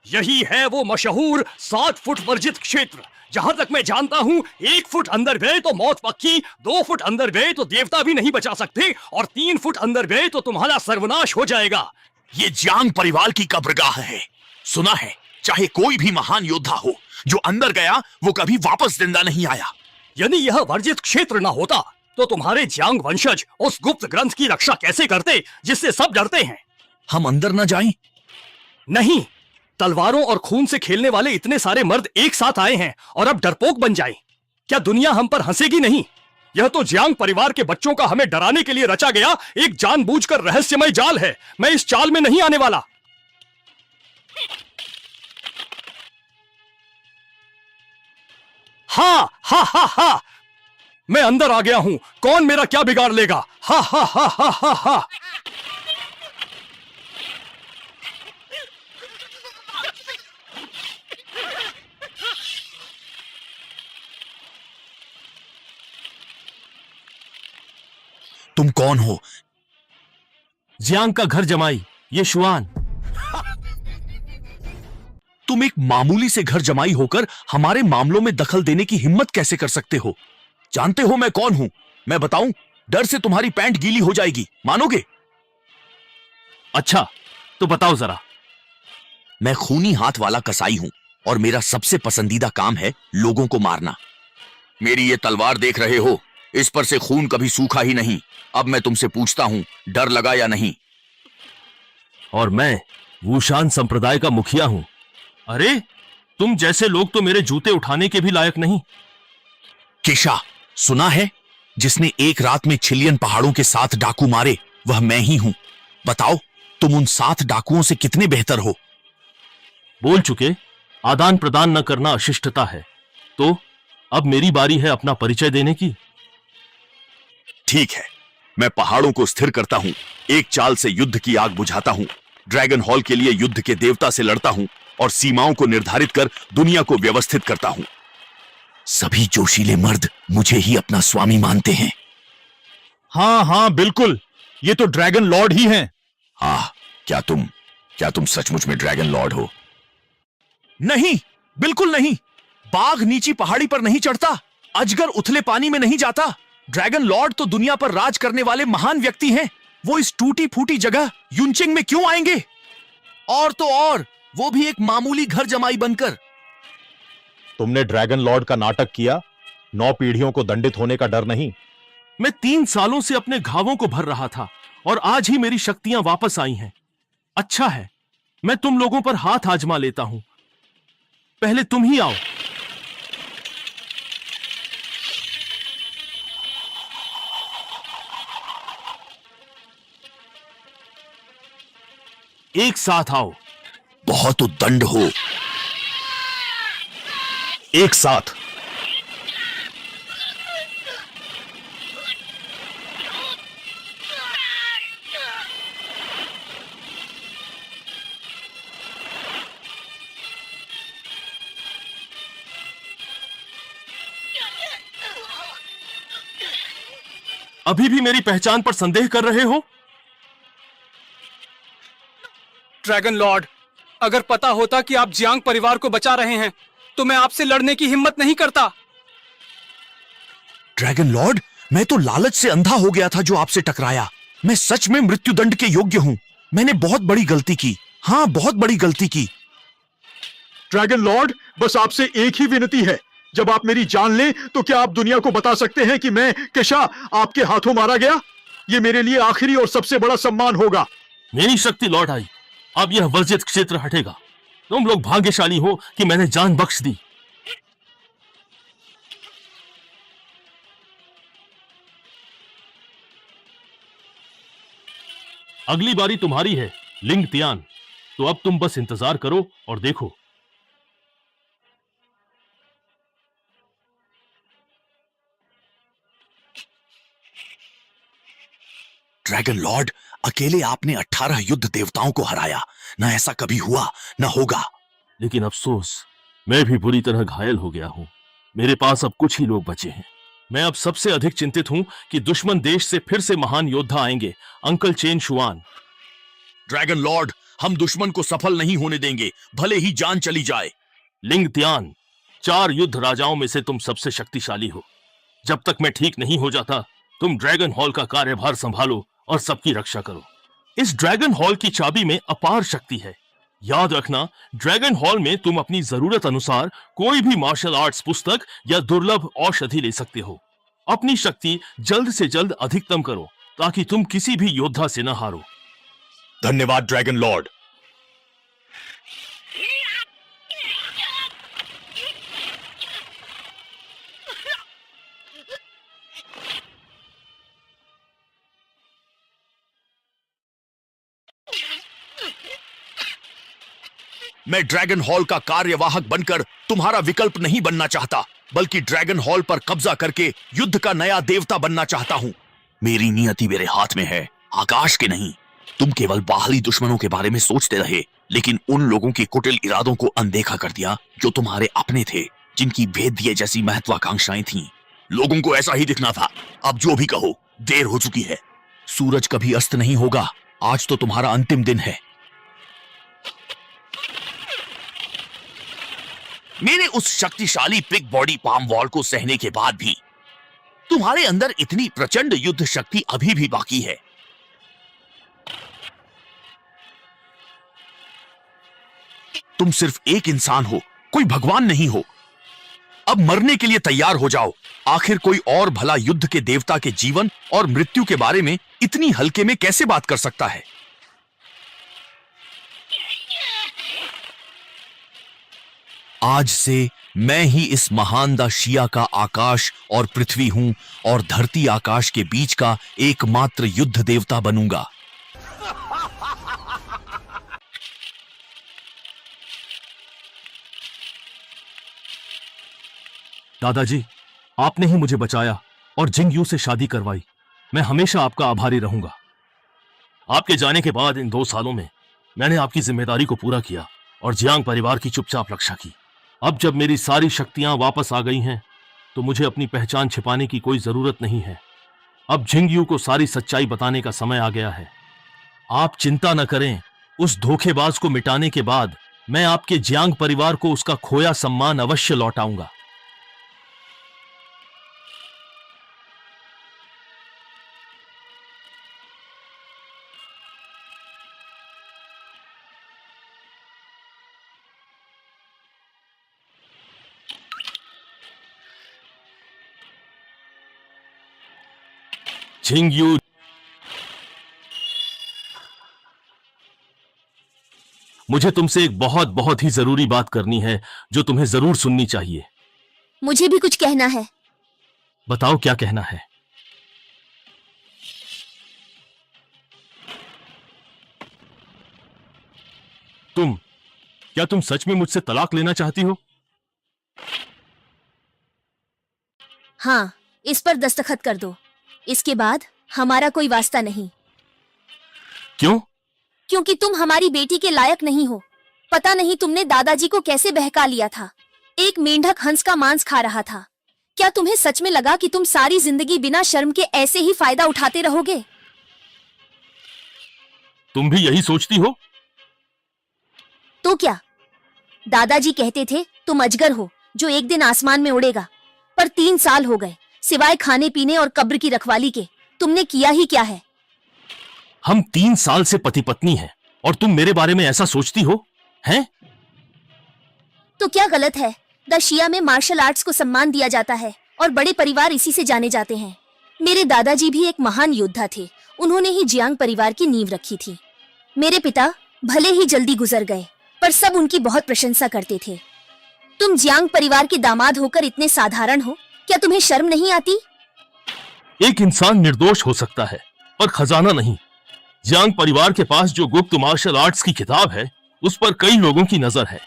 यही है वो मशहूर 7 फुट वर्जित क्षेत्र। जहां तक मैं जानता हूं, 1 फुट अंदर गए तो मौत पक्की, 2 फुट अंदर गए तो देवता भी नहीं बचा सकते, और 3 फुट अंदर गए तो तुम्हारा सर्वनाश हो जाएगा। ये जियांग परिवार की कब्रगाह है। सुना है, चाहे कोई भी महान योद्धा हो, जो अंदर गया वो कभी वापस जिंदा नहीं आया। यदि यह वर्जित क्षेत्र न होता तो तुम्हारे जियांग वंशज उस गुप्त ग्रंथ की रक्षा कैसे करते जिससे सब डरते हैं? हम अंदर न जाएं? नहीं, तलवारों और खून से खेलने वाले इतने सारे मर्द एक साथ आए हैं और अब डरपोक बन जाएं। क्या दुनिया हम पर हंसेगी नहीं? यह तो जियांग परिवार के बच्चों का हमें डराने के लिए रचा गया एक जानबूझकर रहस्यमय जाल है। मैं इस चाल में नहीं आने वाला। हा हा हा हा, मैं अंदर आ गया हूं, कौन मेरा क्या बिगाड़ लेगा? हा हा हा हा हा हा। तुम कौन हो? जियांग का घर जमाई, ये शुआन। तुम एक मामूली से घर जमाई होकर हमारे मामलों में दखल देने की हिम्मत कैसे कर सकते हो? जानते हो मैं कौन हूं? मैं बताऊं? डर से तुम्हारी पैंट गीली हो जाएगी, मानोगे? अच्छा, तो बताओ जरा। मैं खूनी हाथ वाला कसाई हूं और मेरा सबसे पसंदीदा काम है लोगों को मारना। मेरी ये तलवार देख रहे हो, इस पर से खून कभी सूखा ही नहीं। अब मैं तुमसे पूछता हूं, डर लगा या नहीं? और मैं वुशान संप्रदाय का मुखिया हूं। अरे, तुम जैसे लोग तो मेरे जूते उठाने के भी लायक नहीं। किशा, सुना है? जिसने एक रात में छिलियन पहाड़ों के 7 डाकू मारे, वह मैं ही हूं। बताओ, तुम उन 7 डाकुओं से कितने बेहतर हो? बोल चुके, आदान प्रदान न करना अशिष्टता है। तो अब मेरी बारी है अपना परिचय देने की। ठीक है, मैं पहाड़ों को स्थिर करता हूं, एक चाल से युद्ध की आग बुझाता हूं, ड्रैगन हॉल के लिए युद्ध के देवता से लड़ता हूं और सीमाओं को निर्धारित कर दुनिया को व्यवस्थित करता हूं। सभी जोशीले मर्द मुझे ही अपना स्वामी मानते हैं। हाँ हाँ बिल्कुल, ये तो ड्रैगन लॉर्ड ही हैं। हाँ, क्या तुम सचमुच में ड्रैगन लॉर्ड हो? नहीं, बिल्कुल नहीं। बाघ नीची पहाड़ी पर नहीं चढ़ता, अजगर उथले पानी में नहीं जाता। ड्रैगन लॉर्ड तो दुनिया पर राज करने वाले महान व्यक्ति हैं। वो इस टूटी फूटी जगह युनचिंग में क्यों आएंगे? और तो और, वो भी एक मामूली घर जमाई बनकर। तुमने ड्रैगन लॉर्ड का नाटक किया, 9 पीढ़ियों को दंडित होने का डर नहीं। मैं 3 सालों से अपने घावों को भर रहा था और आज ही मेरी शक्तियां वापस आई हैं। अच्छा है, मैं तुम लोगों पर हाथ आजमा लेता हूं। पहले तुम ही आओ। एक साथ आओ। बहुत उद्दंड हो। एक साथ। अभी भी मेरी पहचान पर संदेह कर रहे हो? ड्रैगन लॉर्ड, अगर पता होता कि आप जियांग परिवार को बचा रहे हैं तो मैं आपसे लड़ने की हिम्मत नहीं करता। ड्रैगन लॉर्ड, मैं तो लालच से अंधा हो गया था जो आपसे टकराया। मैं सच में मृत्युदंड के योग्य हूं। मैंने बहुत बड़ी गलती की। हाँ, बहुत बड़ी गलती की। ड्रैगन लॉर्ड, बस आपसे एक ही विनती है, जब आप मेरी जान लें तो क्या आप दुनिया को बता सकते हैं कि मैं किशा आपके हाथों मारा गया? ये मेरे लिए आखिरी और सबसे बड़ा सम्मान होगा। मेरी शक्ति लौट आई, अब यह वर्जित क्षेत्र हटेगा। तुम लोग भाग्यशाली हो कि मैंने जान बख्श दी। अगली बारी तुम्हारी है, लिंग तियान। तो अब तुम बस इंतजार करो और देखो। ड्रैगन लॉर्ड, अकेले आपने 18 युद्ध देवताओं को हराया। ना ऐसा कभी हुआ, ना होगा। लेकिन अफसोस, मैं भी बुरी तरह घायल हो गया हूं। मेरे पास अब कुछ ही लोग बचे हैं। मैं अब सबसे अधिक चिंतित हूं कि दुश्मन देश से फिर से महान योद्धा आएंगे, अंकल चेन शुआन। ड्रैगन लॉर्ड, हम दुश्मन को सफल नहीं होने देंगे, भले ही जान चली जाए। लिंग त्यान, 4 युद्ध राजाओं में से तुम सबसे शक्तिशाली हो। जब तक मैं ठीक नहीं हो जाता, तुम ड्रैगन हॉल का कार्यभार संभालो और सबकी रक्षा करो। इस ड्रैगन हॉल की चाबी में अपार शक्ति है। याद रखना, ड्रैगन हॉल में तुम अपनी जरूरत अनुसार कोई भी मार्शल आर्ट्स पुस्तक या दुर्लभ औषधि ले सकते हो। अपनी शक्ति जल्द से जल्द अधिकतम करो ताकि तुम किसी भी योद्धा से न हारो। धन्यवाद ड्रैगन लॉर्ड। मैं ड्रैगन हॉल का कार्यवाहक बनकर तुम्हारा विकल्प नहीं बनना चाहता, बल्कि ड्रैगन हॉल पर कब्जा करके युद्ध का नया देवता बनना चाहता हूं। मेरी नियति मेरे हाथ में है, आकाश के नहीं। तुम केवल बाहरी दुश्मनों के बारे में सोचते रहे, लेकिन उन लोगों के कुटिल इरादों को अनदेखा कर दिया जो तुम्हारे अपने थे, जिनकी भेद दिए जैसी महत्वाकांक्षाएं थीं। लोगों को ऐसा ही दिखना था। अब जो भी कहो, देर हो चुकी है। सूरज कभी अस्त नहीं होगा। आज तो तुम्हारा अंतिम दिन है। मेरे उस शक्तिशाली पिग बॉडी पाम वॉल को सहने के बाद भी तुम्हारे अंदर इतनी प्रचंड युद्ध शक्ति अभी भी बाकी है। तुम सिर्फ एक इंसान हो, कोई भगवान नहीं हो। अब मरने के लिए तैयार हो जाओ। आखिर कोई और भला युद्ध के देवता के जीवन और मृत्यु के बारे में इतनी हल्के में कैसे बात कर सकता है? आज से मैं ही इस महान दा शिया का आकाश और पृथ्वी हूं और धरती आकाश के बीच का एकमात्र युद्ध देवता बनूंगा। दादाजी, आपने ही मुझे बचाया और जिंग यू से शादी करवाई। मैं हमेशा आपका आभारी रहूंगा। आपके जाने के बाद इन 2 सालों में मैंने आपकी जिम्मेदारी को पूरा किया और जियांग परिवार की चुपचाप रक्षा की। अब जब मेरी सारी शक्तियां वापस आ गई हैं, तो मुझे अपनी पहचान छिपाने की कोई जरूरत नहीं है। अब जिंग यू को सारी सच्चाई बताने का समय आ गया है। आप चिंता न करें, उस धोखेबाज को मिटाने के बाद मैं आपके जियांग परिवार को उसका खोया सम्मान अवश्य लौटाऊंगा। जिंग यू, मुझे तुमसे एक बहुत बहुत ही जरूरी बात करनी है जो तुम्हें जरूर सुननी चाहिए। मुझे भी कुछ कहना है। बताओ क्या कहना है। क्या तुम सच में मुझसे तलाक लेना चाहती हो? हाँ, इस पर दस्तखत कर दो। इसके बाद हमारा कोई वास्ता नहीं। क्यों? क्योंकि तुम हमारी बेटी के लायक नहीं हो। पता नहीं तुमने दादाजी को कैसे बहका लिया था। एक मेंढक हंस का मांस खा रहा था। क्या तुम्हें सच में लगा कि तुम सारी जिंदगी बिना शर्म के ऐसे ही फायदा उठाते रहोगे? तुम भी यही सोचती हो? तो क्या? दादाजी कहते थे तुम अजगर हो जो एक दिन आसमान में उड़ेगा। पर 3 साल हो गए, सिवाय खाने पीने और कब्र की रखवाली के तुमने किया ही क्या है? हम 3 साल से पति पत्नी हैं और तुम मेरे बारे में ऐसा सोचती हो? हैं? तो क्या गलत है? द शिया में मार्शल आर्ट्स को सम्मान दिया जाता है और बड़े परिवार इसी से जाने जाते हैं। मेरे दादाजी भी एक महान योद्धा थे। उन्होंने ही जियांग परिवार की नींव रखी थी। मेरे पिता भले ही जल्दी गुजर गए, पर सब उनकी बहुत प्रशंसा करते थे। तुम जियांग परिवार के दामाद होकर इतने साधारण हो, क्या तुम्हें शर्म नहीं आती? एक इंसान निर्दोष हो सकता है, पर खजाना नहीं। जियांग परिवार के पास जो गुप्त मार्शल आर्ट्स की किताब है, उस पर कई लोगों की नजर है।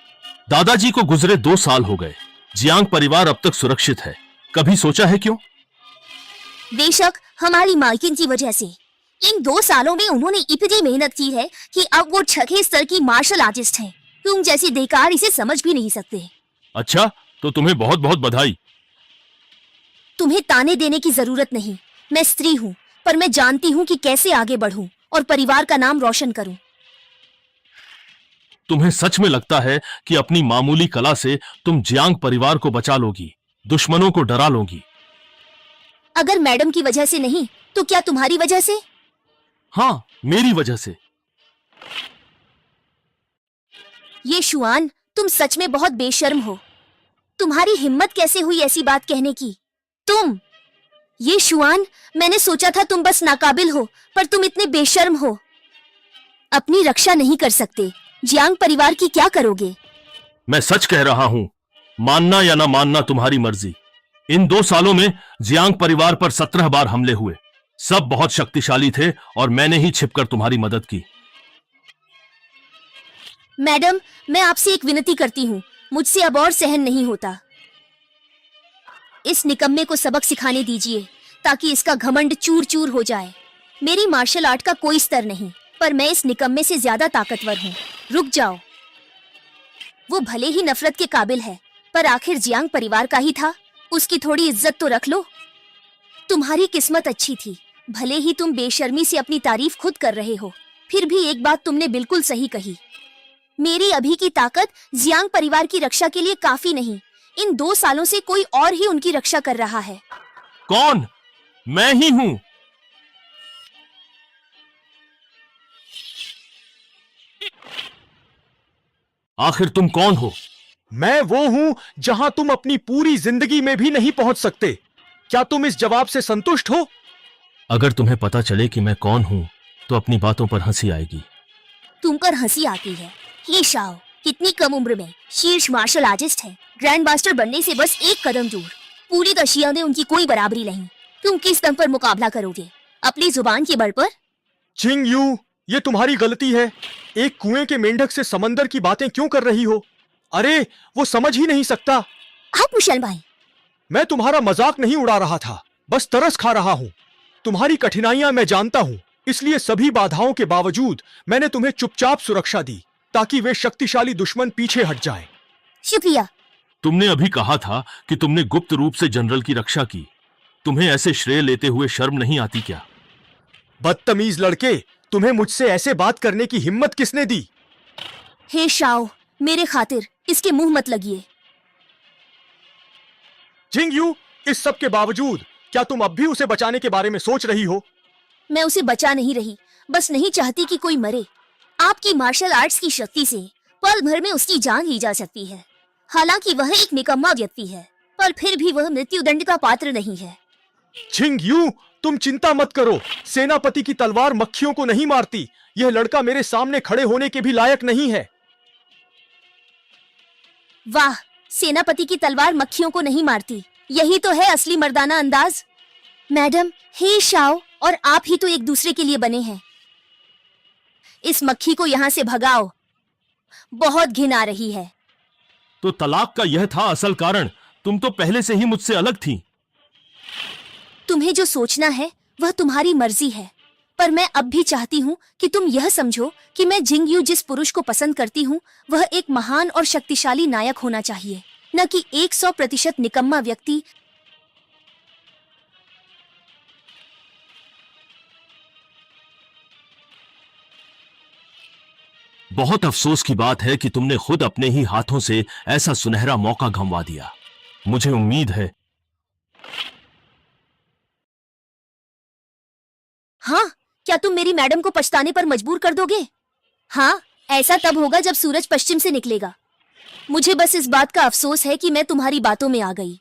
दादाजी को गुजरे 2 साल हो गए। जियांग परिवार अब तक सुरक्षित है। कभी सोचा है क्यों? बेशक हमारी मालकिन की वजह से। इन 2 सालों में उन्होंने इतनी मेहनत की है कि अब वो 6 स्तर की मार्शल आर्टिस्ट हैं। तुम जैसे बेकार इसे समझ भी नहीं सकते। अच्छा, तो तुम्हें बहुत बहुत बधाई। तुम्हें ताने देने की जरूरत नहीं। मैं स्त्री हूँ, पर मैं जानती हूँ कि कैसे आगे बढ़ूं और परिवार का नाम रोशन करूं। तुम्हें सच में लगता है कि अपनी मामूली कला से तुम जियांग परिवार को बचा लोगी, दुश्मनों को डरा लोगी? अगर मैडम की वजह से नहीं तो क्या तुम्हारी वजह से? हाँ, मेरी वजह से। ये शुआन, तुम सच में बहुत बेशर्म हो। तुम्हारी हिम्मत कैसे हुई ऐसी बात कहने की? तुम, ये शुआन, मैंने सोचा था तुम बस नाकाबिल हो, पर तुम इतने बेशर्म हो। अपनी रक्षा नहीं कर सकते, जियांग परिवार की क्या करोगे? मैं सच कह रहा हूं, मानना या ना मानना तुम्हारी मर्जी। इन 2 सालों में जियांग परिवार पर 17 बार हमले हुए। सब बहुत शक्तिशाली थे और मैंने ही छिपकर तुम्हारी मदद की। मैडम, मैं आपसे एक विनती करती हूँ, मुझसे अब और सहन नहीं होता। इस निकम्मे को सबक सिखाने दीजिए ताकि इसका घमंड चूर चूर हो जाए। मेरी मार्शल आर्ट का कोई स्तर नहीं, पर मैं इस निकम्मे से ज्यादा ताकतवर हूँ। रुक जाओ। वो भले ही नफरत के काबिल है, पर आखिर जियांग परिवार का ही था, उसकी थोड़ी इज्जत तो रख लो। तुम्हारी किस्मत अच्छी थी, भले ही तुम बेशर्मी से अपनी तारीफ खुद कर रहे हो, फिर भी एक बात तुमने बिल्कुल सही कही। मेरी अभी की ताकत जियांग परिवार की रक्षा के लिए काफी नहीं। इन 2 सालों से कोई और ही उनकी रक्षा कर रहा है। कौन? मैं ही हूं। आखिर तुम कौन हो? मैं वो हूं जहां तुम अपनी पूरी जिंदगी में भी नहीं पहुंच सकते। क्या तुम इस जवाब से संतुष्ट हो? अगर तुम्हें पता चले कि मैं कौन हूं तो अपनी बातों पर हंसी आएगी। तुम पर हंसी आती है? ये शाओ कितनी कम उम्र में शीर्ष मार्शल आर्टिस्ट है, ग्रैंड मास्टर बनने से बस एक कदम दूर। पूरी दशिया में उनकी कोई बराबरी नहीं। तुम किस दम पर मुकाबला करोगे? अपनी जुबान के बल पर? चिंग यू, ये तुम्हारी गलती है। एक कुएं के मेंढक से समंदर की बातें क्यों कर रही हो? अरे, वो समझ ही नहीं सकता। आप मुशल भाई, मैं तुम्हारा मजाक नहीं उड़ा रहा था, बस तरस खा रहा हूँ। तुम्हारी कठिनाइयां मैं जानता हूँ, इसलिए सभी बाधाओं के बावजूद मैंने तुम्हें चुपचाप सुरक्षा दी ताकि वे शक्तिशाली दुश्मन पीछे हट जाएं। शुक्रिया। तुमने अभी कहा था कि तुमने गुप्त रूप से जनरल की रक्षा की। तुम्हें ऐसे श्रेय लेते हुए शर्म नहीं आती क्या? बदतमीज लड़के, तुम्हें मुझसे ऐसे बात करने की हिम्मत किसने दी? हे शाओ, मेरे खातिर इसके मुंह मत लगिए। जिंग यू, इस सब के बावजूद क्या तुम अब भी उसे बचाने के बारे में सोच रही हो? मैं उसे बचा नहीं रही, बस नहीं चाहती कि कोई मरे। आपकी मार्शल आर्ट्स की शक्ति से पल भर में उसकी जान ली जा सकती है। हालांकि वह एक निकम्मा व्यक्ति है, पर फिर भी वह मृत्युदंड का पात्र नहीं है। जिंग यू, तुम चिंता मत करो। सेनापति की तलवार मक्खियों को नहीं मारती। यह लड़का मेरे सामने खड़े होने के भी लायक नहीं है। वाह, सेनापति की तलवार मक्खियों को नहीं मारती, यही तो है असली मर्दाना अंदाज। मैडम, हे शाओ और आप ही तो एक दूसरे के लिए बने हैं। इस मक्खी को यहाँ से भगाओ, बहुत घिन आ रही है। तो तलाक का यह था असल कारण? तुम तो पहले से ही मुझसे अलग थी। तुम्हें जो सोचना है वह तुम्हारी मर्जी है, पर मैं अब भी चाहती हूँ कि तुम यह समझो कि मैं जिंग यू जिस पुरुष को पसंद करती हूँ वह एक महान और शक्तिशाली नायक होना चाहिए, न कि 100% निकम्मा व्यक्ति। बहुत अफसोस की बात है कि तुमने खुद अपने ही हाथों से ऐसा सुनहरा मौका गंवा दिया। मुझे उम्मीद है। हाँ, क्या तुम मेरी मैडम को पछताने पर मजबूर कर दोगे? हाँ, ऐसा तब होगा जब सूरज पश्चिम से निकलेगा। मुझे बस इस बात का अफसोस है कि मैं तुम्हारी बातों में आ गई।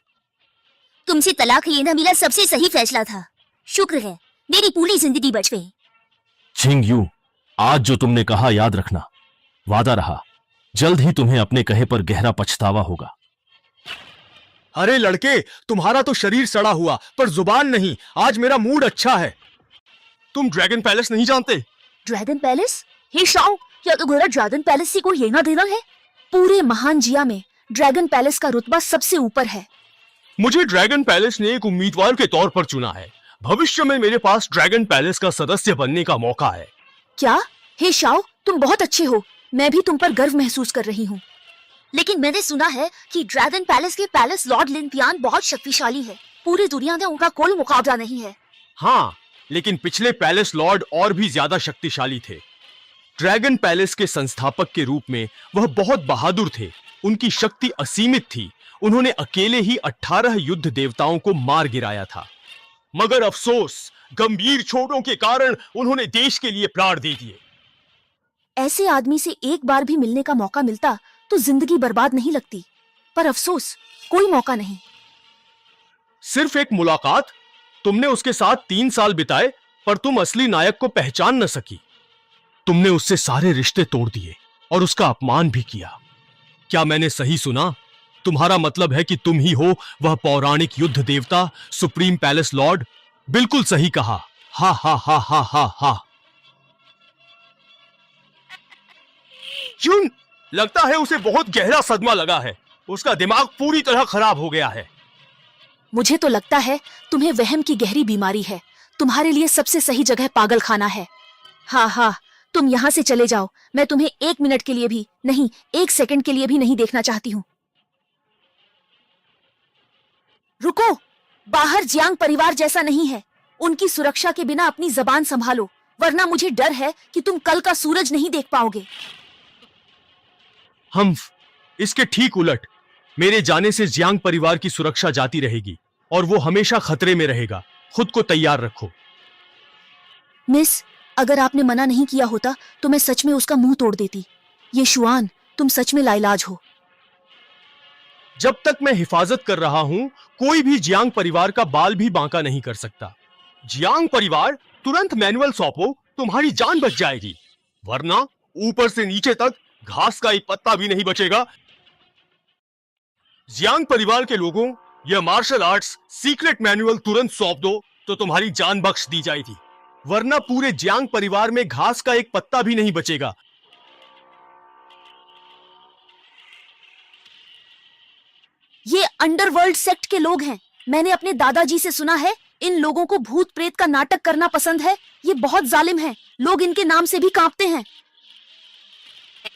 तुमसे तलाक लेना मेरा सबसे सही फैसला था। शुक्र है मेरी पूरी जिंदगी बच गई। जिंग यू, आज जो तुमने कहा याद रखना, वादा रहा। जल्द ही तुम्हें अपने कहे पर गहरा पछतावा होगा। अरे लड़के, तुम्हारा तो शरीर सड़ा हुआ पर जुबान नहीं। आज मेरा मूड अच्छा है। तुम ड्रैगन पैलेस नहीं जानते? Dragon palace? हे शाओ, क्या तुम्हारा ड्रैगन पैलेस से कोई लेना देना है? पूरे महान जिया में ड्रैगन पैलेस का रुतबा सबसे ऊपर है। मुझे ड्रैगन पैलेस ने एक उम्मीदवार के तौर पर चुना है। भविष्य में मेरे पास ड्रैगन पैलेस का सदस्य बनने का मौका है। क्या? हे शाओ, तुम बहुत अच्छे हो। मैं भी तुम पर गर्व महसूस कर रही हूँ। लेकिन मैंने सुना है कि ड्रैगन पैलेस के पैलेस लॉर्ड लिनपियान बहुत शक्तिशाली है। पूरी दुनिया में उनका कोई मुकाबला नहीं है। हाँ, लेकिन पिछले पैलेस लॉर्ड और भी ज्यादा शक्तिशाली थे। ड्रैगन पैलेस के संस्थापक के रूप में वह बहुत बहादुर थे। उनकी शक्ति असीमित थी। उन्होंने अकेले ही 18 युद्ध देवताओं को मार गिराया था। मगर अफसोस, गंभीर चोटों के कारण उन्होंने देश के लिए प्राण दे दिए। ऐसे आदमी से एक बार भी मिलने का मौका मिलता तो जिंदगी बर्बाद नहीं लगती, पर अफसोस कोई मौका नहीं। सिर्फ एक मुलाकात? तुमने उसके साथ 3 साल बिताए, पर तुम असली नायक को पहचान न सकी। तुमने उससे सारे रिश्ते तोड़ दिए और उसका अपमान भी किया। क्या मैंने सही सुना? तुम्हारा मतलब है कि तुम ही हो वह पौराणिक युद्ध देवता, सुप्रीम पैलेस लॉर्ड? बिल्कुल सही कहा। हा हा हा हा हा हा। क्यों? लगता है उसे बहुत गहरा सदमा लगा है। उसका दिमाग पूरी तरह खराब हो गया है। मुझे तो लगता है तुम्हें वहम की गहरी बीमारी है। तुम्हारे लिए सबसे सही जगह पागल खाना है। हाँ हाँ, तुम यहाँ से चले जाओ। मैं तुम्हें 1 मिनट के लिए भी नहीं, 1 सेकंड के लिए भी नहीं देखना चाहती हूँ। रुको, बाहर जियांग परिवार जैसा नहीं है। उनकी सुरक्षा के बिना अपनी जबान संभालो, वरना मुझे डर है कि तुम कल का सूरज नहीं देख पाओगे। हम्फ, इसके ठीक उलट। मेरे जाने से जियांग परिवार की सुरक्षा जाती रहेगी और वो हमेशा खतरे में रहेगा। खुद को तैयार रखो। मिस, अगर आपने मना नहीं किया होता तो मैं सच में उसका मुंह तोड़ देती। ये शुआन, तुम सच में लाइलाज हो। जब तक मैं हिफाजत कर रहा हूं, कोई भी जियांग परिवार का बाल भी बांका नहीं कर सकता। जियांग परिवार, तुरंत मैनुअल सौंपो, तुम्हारी जान बच जाएगी, वरना ऊपर से नीचे तक घास का एक पत्ता भी नहीं बचेगा। जियांग परिवार के लोगों, यह मार्शल आर्ट्स सीक्रेट मैनुअल तुरंत सौंप दो तो तुम्हारी जान बख्श दी जाएगी, वरना पूरे जियांग परिवार में घास का एक पत्ता भी नहीं बचेगा। ये अंडरवर्ल्ड सेक्ट के लोग हैं। मैंने अपने दादाजी से सुना है इन लोगों को भूत प्रेत का नाटक करना पसंद है। ये बहुत जालिम हैं। लोग इनके नाम से भी कांपते हैं।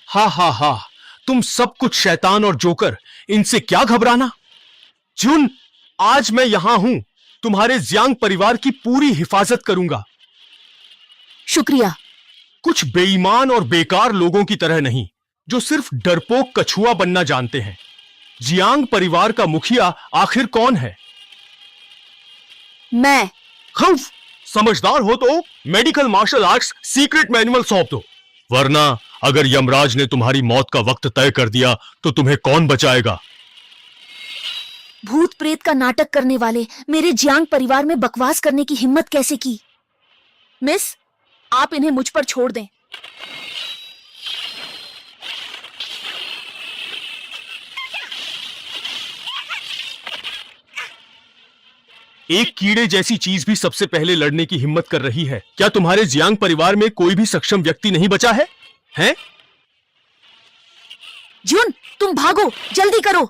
हा हा हा, तुम सब कुछ शैतान और जोकर, इनसे क्या घबराना। जुन, आज मैं यहां हूं, तुम्हारे जियांग परिवार की पूरी हिफाजत करूंगा। शुक्रिया। कुछ बेईमान और बेकार लोगों की तरह नहीं, जो सिर्फ डरपोक कछुआ बनना जानते हैं। जियांग परिवार का मुखिया आखिर कौन है? मैं। खौफ, समझदार हो तो medical martial arts secret manual सौंप दो, वरना अगर यमराज ने तुम्हारी मौत का वक्त तय कर दिया तो तुम्हें कौन बचाएगा? भूत प्रेत का नाटक करने वाले मेरे जियांग परिवार में बकवास करने की हिम्मत कैसे की? मिस, आप इन्हें मुझ पर छोड़ दें। एक कीड़े जैसी चीज भी सबसे पहले लड़ने की हिम्मत कर रही है। क्या तुम्हारे जियांग परिवार में कोई भी सक्षम व्यक्ति नहीं बचा है? हैं? जुन, तुम भागो, जल्दी करो।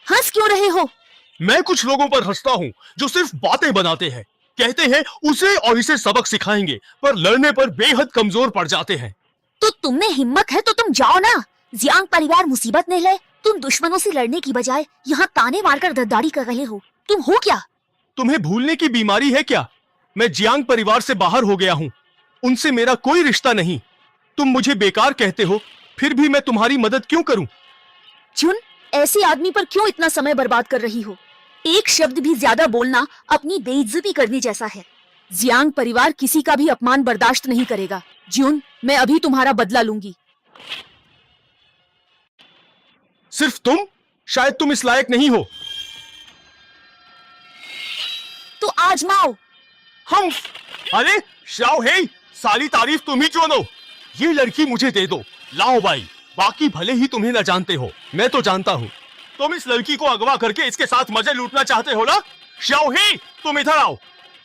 हंस क्यों रहे हो? मैं कुछ लोगों पर हंसता हूं जो सिर्फ बातें बनाते हैं, कहते हैं उसे और इसे सबक सिखाएंगे, पर लड़ने पर बेहद कमजोर पड़ जाते हैं। तो तुम में हिम्मत है तो तुम जाओ ना। जियांग परिवार मुसीबत में है। तुम दुश्मनों से लड़ने की बजाय यहाँ ताने मारकर गद्दारी कर रहे हो। तुम हो क्या? तुम्हें भूलने की बीमारी है क्या? मैं जियांग परिवार से बाहर हो गया हूं। उनसे मेरा कोई रिश्ता नहीं। तुम मुझे बेकार कहते हो, फिर भी मैं तुम्हारी मदद क्यों करूं? जुन, ऐसे आदमी पर क्यों इतना समय बर्बाद कर रही हो? एक शब्द भी ज्यादा बोलना अपनी बेइज्जती करने जैसा है। जियांग परिवार किसी का भी अपमान बर्दाश्त नहीं करेगा। जुन, मैं अभी तुम्हारा बदला लूंगी। सिर्फ तुम? शायद तुम इस लायक नहीं हो। तो आजमाओ। हम, अरे शाओ हे, सारी तारीफ तुम ही क्यों दो? ये लड़की मुझे दे दो। लाओ भाई, बाकी भले ही तुम्हें न जानते हो, मैं तो जानता हूँ। तुम इस लड़की को अगवा करके इसके साथ मजे लूटना चाहते हो ना? शाओ हे, तुम इधर आओ।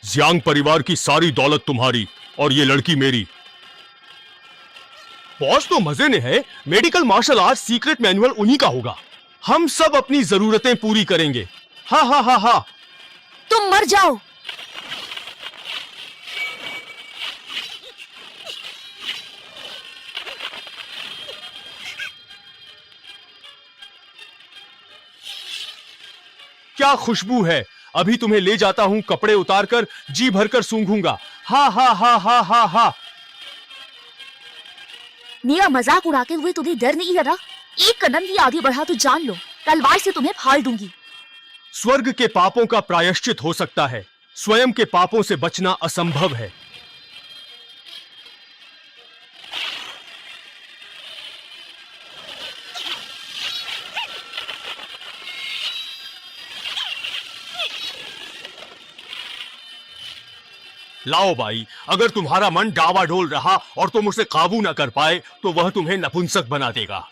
जियांग परिवार की सारी दौलत तुम्हारी और ये लड़की मेरी। बॉस तो मजे में है। Medical martial art secret manual उन्हीं का होगा। हम सब अपनी जरूरतें पूरी करेंगे। हा हा हा हा। तुम मर जाओ। क्या खुशबू है। अभी तुम्हें ले जाता हूं, कपड़े उतारकर जी भरकर सूंघूंगा। हा हा हा हा हा हा। मेरा मजाक उड़ाते हुए तुम्हें डर नहीं लगा? एक कदम भी आगे बढ़ा तो जान लो तलवार से तुम्हें फाड़ दूंगी। स्वर्ग के पापों का प्रायश्चित हो सकता है, स्वयं के पापों से बचना असंभव है। लाओ भाई, अगर तुम्हारा मन डावाडोल रहा और तुम उसे काबू न कर पाए तो वह तुम्हें नपुंसक बना देगा।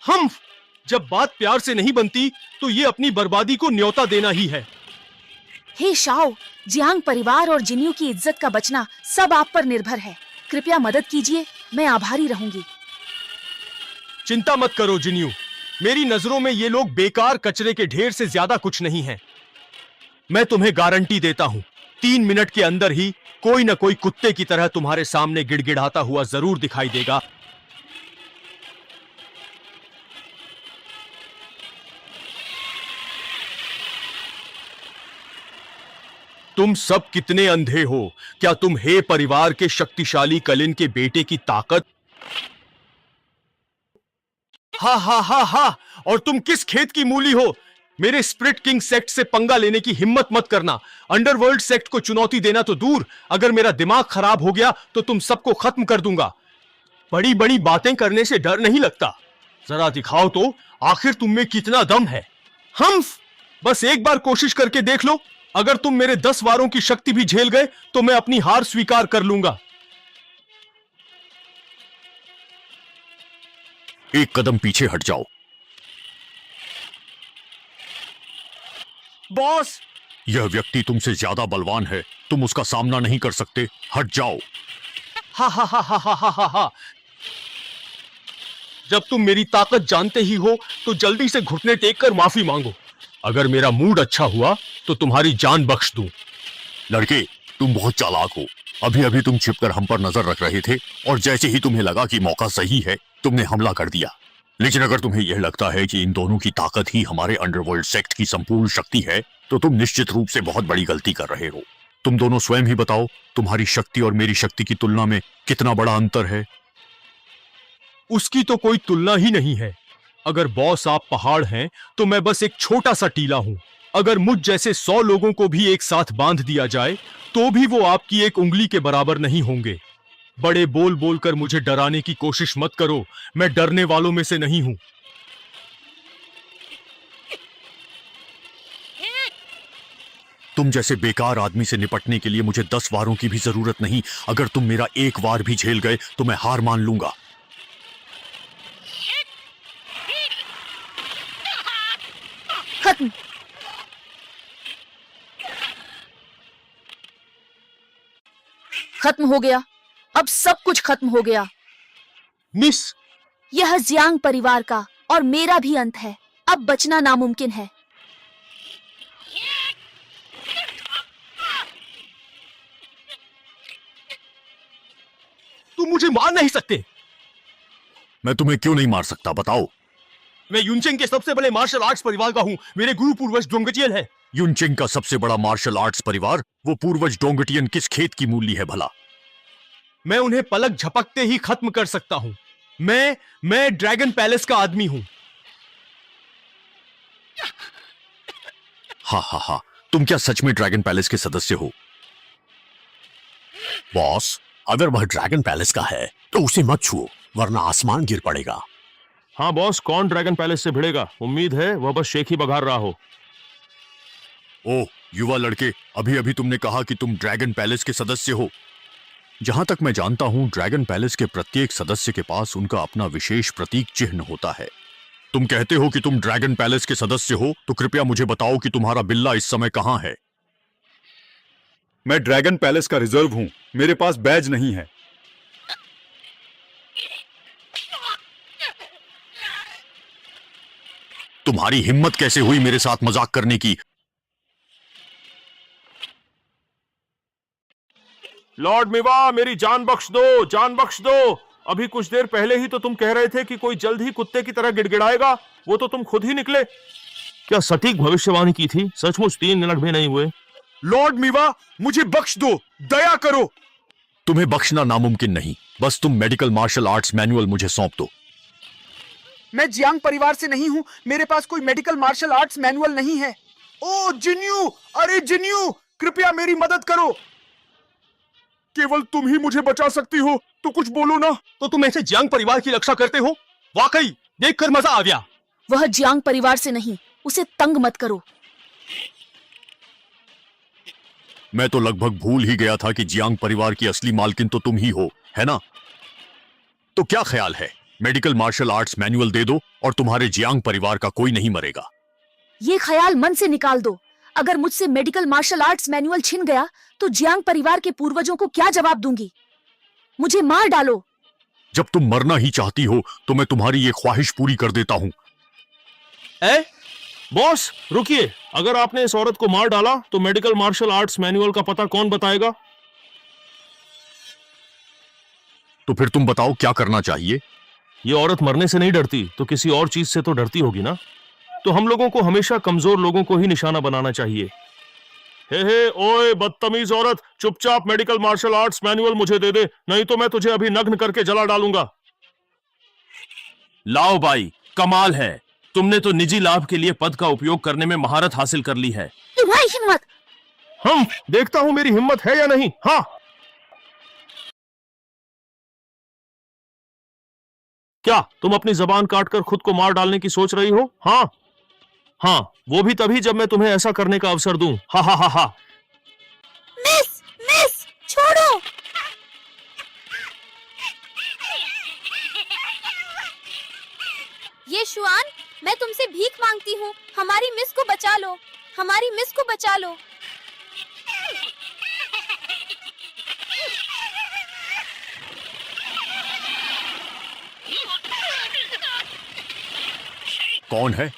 हम जब बात प्यार से नहीं बनती तो ये अपनी बर्बादी को न्योता देना ही है। हे शाओ, जियांग परिवार और जिन्यू की इज्जत का बचना सब आप पर निर्भर है। कृपया मदद कीजिए, मैं आभारी रहूंगी। चिंता मत करो जिन्यू, मेरी नजरों में ये लोग बेकार कचरे के ढेर से ज्यादा कुछ नहीं हैं। मैं तुम्हें गारंटी देता हूं, 3 मिनट के अंदर ही कोई न कोई कुत्ते की तरह तुम्हारे सामने गिड़गिड़ाता हुआ जरूर दिखाई देगा। तुम सब कितने अंधे हो? क्या तुम हे परिवार के शक्तिशाली कलिन के बेटे की ताकत? हा हा हा हा। और तुम किस खेत की मूली हो? मेरे स्प्रिट किंग सेक्ट से पंगा लेने की हिम्मत मत करना। अंडरवर्ल्ड सेक्ट को चुनौती देना तो दूर, अगर मेरा दिमाग खराब हो गया तो तुम सबको खत्म कर दूंगा। बड़ी बड़ी बातें करने से डर नहीं लगता। जरा दिखाओ तो आखिर तुम में कितना दम है। हम बस एक बार कोशिश करके देख लो। अगर तुम मेरे 10 वारों की शक्ति भी झेल गए तो मैं अपनी हार स्वीकार कर लूंगा। एक कदम पीछे हट जाओ। बॉस, यह व्यक्ति तुमसे ज्यादा बलवान है, तुम उसका सामना नहीं कर सकते, हट जाओ। हा हा हा हा हा हा हा। जब तुम मेरी ताकत जानते ही हो तो जल्दी से घुटने टेक कर माफी मांगो। अगर मेरा मूड अच्छा हुआ तो तुम्हारी जान बख्श दूं। लड़के, तुम बहुत चालाक हो। अभी अभी तुम छिपकर हम पर नजर रख रहे थे और जैसे ही तुम्हें लगा कि मौका सही है, तुमने हमला कर दिया। लेकिन अगर तुम्हें यह लगता है कि इन दोनों की ताकत ही हमारे अंडरवर्ल्ड सेक्ट की संपूर्ण शक्ति है, तो तुम निश्चित रूप से बहुत बड़ी गलती कर रहे हो। तुम दोनों स्वयं ही बताओ, तुम्हारी शक्ति और मेरी शक्ति की तुलना में कितना बड़ा अंतर है। उसकी तो कोई तुलना ही नहीं है। अगर बॉस आप पहाड़ हैं तो मैं बस एक छोटा सा टीला हूं। अगर मुझ जैसे 100 लोगों को भी एक साथ बांध दिया जाए तो भी वो आपकी एक उंगली के बराबर नहीं होंगे। बड़े बोल बोलकर मुझे डराने की कोशिश मत करो, मैं डरने वालों में से नहीं हूं। तुम जैसे बेकार आदमी से निपटने के लिए मुझे 10 वारों की भी जरूरत नहीं। अगर तुम मेरा एक वार भी झेल गए तो मैं हार मान लूंगा। खत्म। खत्म हो गया, अब सब कुछ खत्म हो गया। मिस, यह जियांग परिवार का और मेरा भी अंत है। अब बचना नामुमकिन है। तुम मुझे मार नहीं सकते। मैं तुम्हें क्यों नहीं मार सकता, बताओ। मैं यूनचेंग के सबसे बड़े मार्शल आर्ट्स परिवार का हूं। मेरे गुरु पूर्वज डोंगटियन है। यूनचेंग का सबसे बड़ा मार्शल आर्ट्स परिवार, वो पूर्वज डोंगटियन किस खेत की मूली है भला? मैं उन्हें पलक झपकते ही खत्म कर सकता हूं। मैं ड्रैगन पैलेस का आदमी हूं। हा हा हा, तुम क्या सच में ड्रैगन पैलेस के सदस्य हो? बॉस, अगर वह ड्रैगन पैलेस का है तो उसे मत छुओ, वरना आसमान गिर पड़ेगा। हाँ बॉस, कौन ड्रैगन पैलेस से भिड़ेगा? उम्मीद है वह बस शेख ही बघार रहा हो। ओह युवा लड़के, अभी अभी तुमने कहा कि तुम ड्रैगन पैलेस के सदस्य हो। जहां तक मैं जानता हूं, ड्रैगन पैलेस के प्रत्येक सदस्य के पास उनका अपना विशेष प्रतीक चिन्ह होता है। तुम कहते हो कि तुम ड्रैगन पैलेस के सदस्य हो, तो कृपया मुझे बताओ कि तुम्हारा बिल्ला इस समय कहां है। मैं ड्रैगन पैलेस का रिजर्व हूं, मेरे पास बैज नहीं है। तुम्हारी हिम्मत कैसे हुई मेरे साथ मजाक करने की? लॉर्ड मिवा, मेरी जान बख्श दो, जान बख्श दो। अभी कुछ देर पहले ही तो तुम कह रहे थे कि कोई जल्द ही कुत्ते की तरह गिड़गिड़ाएगा, वो तो तुम खुद ही निकले। क्या सटीक भविष्यवाणी की थी? सचमुच 3 मिनट भी नहीं हुए। लॉर्ड मीवा, मुझे बख्श दो, दया करो। तुम्हें बख्शना नामुमकिन नहीं, बस तुम मेडिकल मार्शल आर्ट्स मैनुअल मुझे सौंप दो। मैं जियांग परिवार से नहीं हूँ, मेरे पास कोई मेडिकल मार्शल आर्ट्स मैनुअल नहीं है। ओ जिन्यू, अरे जिन्यू, कृपया मेरी मदद करो। केवल तुम ही मुझे बचा सकती हो, तो कुछ बोलो ना। तो तुम ऐसे जियांग परिवार की रक्षा करते हो? वाकई देखकर मजा आ गया। वह जियांग परिवार से नहीं, उसे तंग मत करो। मैं तो लगभग भूल ही गया था कि जियांग परिवार की असली मालकिन तो तुम ही हो, है ना? तो क्या ख्याल है, मेडिकल मार्शल आर्ट्स मैनुअल दे दो और तुम्हारे जियांग परिवार का कोई नहीं मरेगा। ये ख्याल मन से निकाल दो। अगर मुझसे मेडिकल मार्शल आर्ट्स मैनुअल छिन गया तो जियांग परिवार के पूर्वजों को क्या जवाब दूंगी? मुझे मार डालो। जब तुम मरना ही चाहती हो तो मैं तुम्हारी ये ख्वाहिश पूरी कर देता हूं। बॉस रुकिए, अगर आपने इस औरत को मार डाला तो मेडिकल मार्शल आर्ट्स मैनुअल का पता कौन बताएगा? तो फिर तुम बताओ क्या करना चाहिए? ये औरत मरने से नहीं डरती तो किसी और चीज से तो डरती होगी ना। तो हम लोगों को हमेशा कमजोर लोगों को ही निशाना बनाना चाहिए। हे ओए बदतमीज औरत, चुपचाप मेडिकल मार्शल आर्ट्स मैनुअल मुझे दे दे, नहीं तो मैं तुझे अभी नग्न करके जला डालूंगा। लाओ भाई, कमाल है, तुमने तो निजी लाभ के लिए पद का उपयोग करने में महारत हासिल कर ली है। तुम्हारी हिम्मत! हम देखता हूं मेरी हिम्मत है या नहीं। हाँ, क्या तुम अपनी जबान काटकर खुद को मार डालने की सोच रही हो? हाँ हाँ, वो भी तभी जब मैं तुम्हें ऐसा करने का अवसर दूं। हा हा हा हा। मिस, मिस, छोड़ो। ये शुआन, मैं तुमसे भीख मांगती हूँ, हमारी मिस को बचा लो, हमारी मिस को बचा लो। कौन है?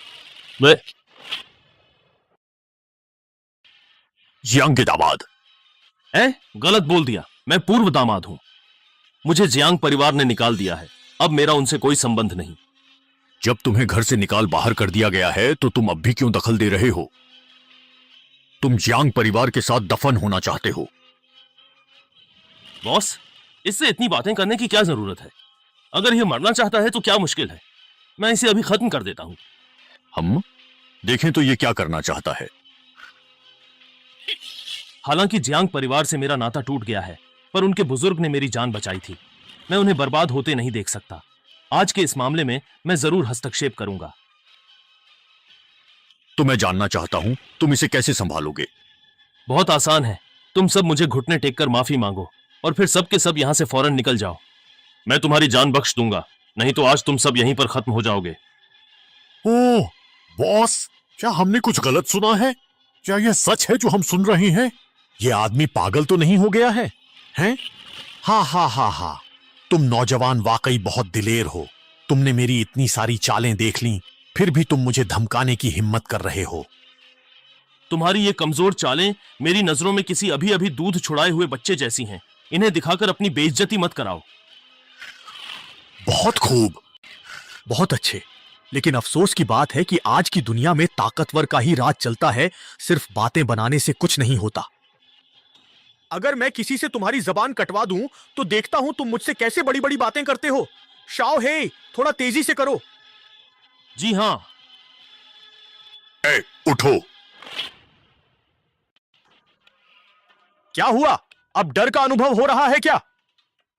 मैं जियांग के दामाद। गलत बोल दिया, मैं पूर्व दामाद हूं। मुझे जियांग परिवार ने निकाल दिया है, अब मेरा उनसे कोई संबंध नहीं। जब तुम्हें घर से निकाल बाहर कर दिया गया है तो तुम अब भी क्यों दखल दे रहे हो? तुम जियांग परिवार के साथ दफन होना चाहते हो। बॉस, इससे इतनी बातें करने की क्या जरूरत है? अगर ये मरना चाहता है तो क्या मुश्किल है, मैं इसे अभी खत्म कर देता हूं। हम देखें तो ये क्या करना चाहता है? हालांकि जियांग परिवार से मेरा नाता टूट गया है, पर उनके बुजुर्ग ने मेरी जान बचाई थी। मैं उन्हें बर्बाद होते नहीं देख सकता। आज के इस मामले में मैं जरूर हस्तक्षेप करूंगा। तो मैं जानना चाहता हूं तुम इसे कैसे संभालोगे? बहुत आसान है, तुम सब मुझे घुटने टेक कर माफी मांगो और फिर सब के सब यहां से फौरन निकल जाओ। मैं तुम्हारी जान बख्श दूंगा, नहीं तो आज तुम सब यहीं पर खत्म हो जाओगे। ओह बॉस, क्या हमने कुछ गलत सुना है? क्या यह सच है जो हम सुन रहे हैं? ये आदमी पागल तो नहीं हो गया है? हैं? हाँ हाँ हाँ हाँ, तुम नौजवान वाकई बहुत दिलेर हो। तुमने मेरी इतनी सारी चालें देख लीं, फिर भी तुम मुझे धमकाने की हिम्मत कर रहे हो। तुम्हारी ये कमजोर चालें मेरी नजरों में किसी अभी अभी दूध छुड़ाए हुए बच्चे जैसी हैं। इन्हें दिखाकर अपनी बेइज्जती मत कराओ। बहुत खूब, बहुत अच्छे। लेकिन अफसोस की बात है कि आज की दुनिया में ताकतवर का ही राज चलता है, सिर्फ बातें बनाने से कुछ नहीं होता। अगर मैं किसी से तुम्हारी जबान कटवा दूं तो देखता हूं तुम मुझसे कैसे बड़ी बड़ी बातें करते हो। शाओ हे, थोड़ा तेजी से करो। जी हाँ। उठो। क्या हुआ? अब डर का अनुभव हो रहा है क्या?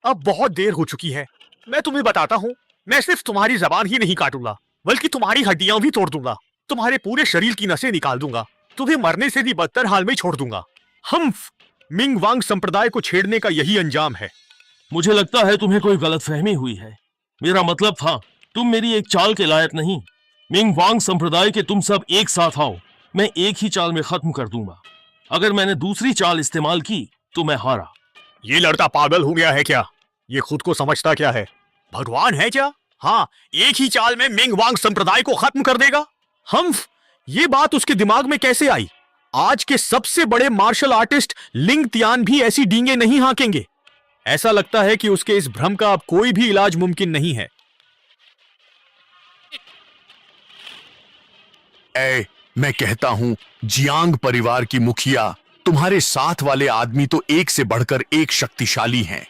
अब बहुत देर हो चुकी है। मैं तुम्हें बताता हूं, मैं सिर्फ तुम्हारी जबान ही नहीं काटूंगा, बल्कि तुम्हारी हड्डियां भी तोड़ दूंगा, तुम्हारे पूरे शरीर की नसें निकाल दूंगा, तुम्हें मरने से भी बदतर हाल में छोड़ दूंगा। हम्फ, मिंग वांग संप्रदाय को छेड़ने का यही अंजाम है। मुझे लगता है तुम्हें कोई गलतफहमी हुई है। मेरा मतलब था, तुम मेरी एक चाल के लायक नहीं। मिंग वांग संप्रदाय के तुम सब एक साथ आओ, मैं एक ही चाल में खत्म कर दूंगा। अगर मैंने दूसरी चाल इस्तेमाल की तो मैं हारा। ये लड़का पागल हो गया है क्या? ये खुद को समझता क्या है? भगवान है क्या? हाँ, एक ही चाल में मिंग वांग संप्रदाय को खत्म कर देगा। हम्फ, ये बात उसके दिमाग में कैसे आई? आज के सबसे बड़े मार्शल आर्टिस्ट लिंग तियान भी ऐसी डींगे नहीं हाँकेंगे। ऐसा लगता है कि उसके इस भ्रम का अब कोई भी इलाज मुमकिन नहीं है। मैं कहता हूं, जियांग परिवार की मुखिया, तुम्हारे साथ वाले आदमी तो एक से बढ़कर एक शक्तिशाली हैं।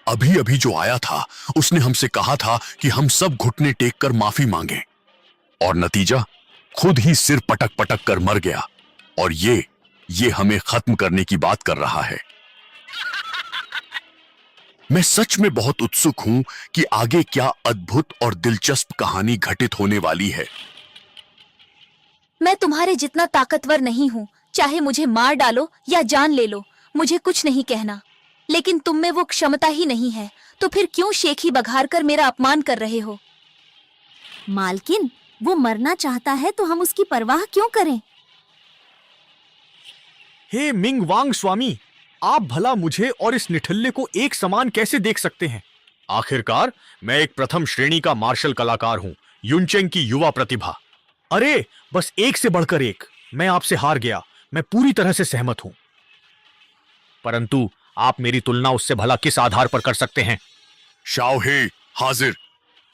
अभी अभी जो आया था उसने हमसे कहा था कि हम सब घुटने टेक कर माफी मांगे, और नतीजा खुद ही सिर पटक पटक कर मर गया। और ये हमें खत्म करने की बात कर रहा है। मैं सच में बहुत उत्सुक हूं कि आगे क्या अद्भुत और दिलचस्प कहानी घटित होने वाली है। मैं तुम्हारे जितना ताकतवर नहीं हूँ, चाहे मुझे मार डालो या जान ले लो, मुझे कुछ नहीं कहना। लेकिन तुम में वो क्षमता ही नहीं है, तो फिर क्यों शेखी बघार कर मेरा अपमान कर रहे हो? मालकिन, वो मरना चाहता है तो हम उसकी परवाह क्यों करें? हे मिंग वांग स्वामी, आप भला मुझे और इस निठल्ले को एक समान कैसे देख सकते हैं? आखिरकार मैं एक प्रथम श्रेणी का मार्शल कलाकार हूं, युनचेंग की युवा प्रतिभा। अरे बस एक से बढ़कर एक। मैं आपसे हार गया, मैं पूरी तरह से सहमत हूं। परंतु आप मेरी तुलना उससे भला किस आधार पर कर सकते हैं? शाओहे हाजिर।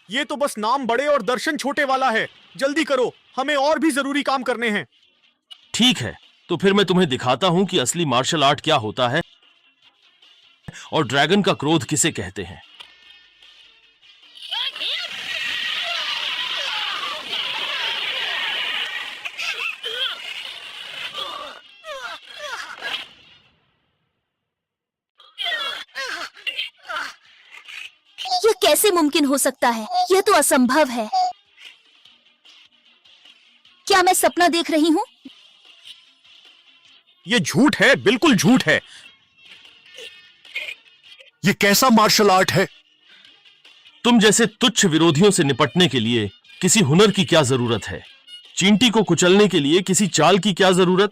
ये तो बस नाम बड़े और दर्शन छोटे वाला है। जल्दी करो, हमें और भी जरूरी काम करने हैं। ठीक है, तो फिर मैं तुम्हें दिखाता हूं कि असली मार्शल आर्ट क्या होता है और ड्रैगन का क्रोध किसे कहते हैं। यह कैसे मुमकिन हो सकता है? यह तो असंभव है। क्या मैं सपना देख रही हूँ? ये झूठ है, बिल्कुल झूठ है। ये कैसा मार्शल आर्ट है? तुम जैसे तुच्छ विरोधियों से निपटने के लिए किसी हुनर की क्या जरूरत है? चींटी को कुचलने के लिए किसी चाल की क्या जरूरत?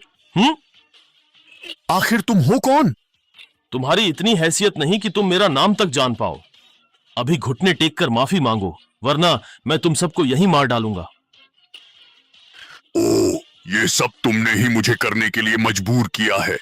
आखिर तुम हो कौन? तुम्हारी इतनी हैसियत नहीं कि तुम मेरा नाम तक जान पाओ। अभी घुटने टेक कर माफी मांगो, वरना मैं तुम सबको यहीं मार डालूंगा। ओ, ये सब तुमने ही मुझे करने के लिए मजबूर किया है।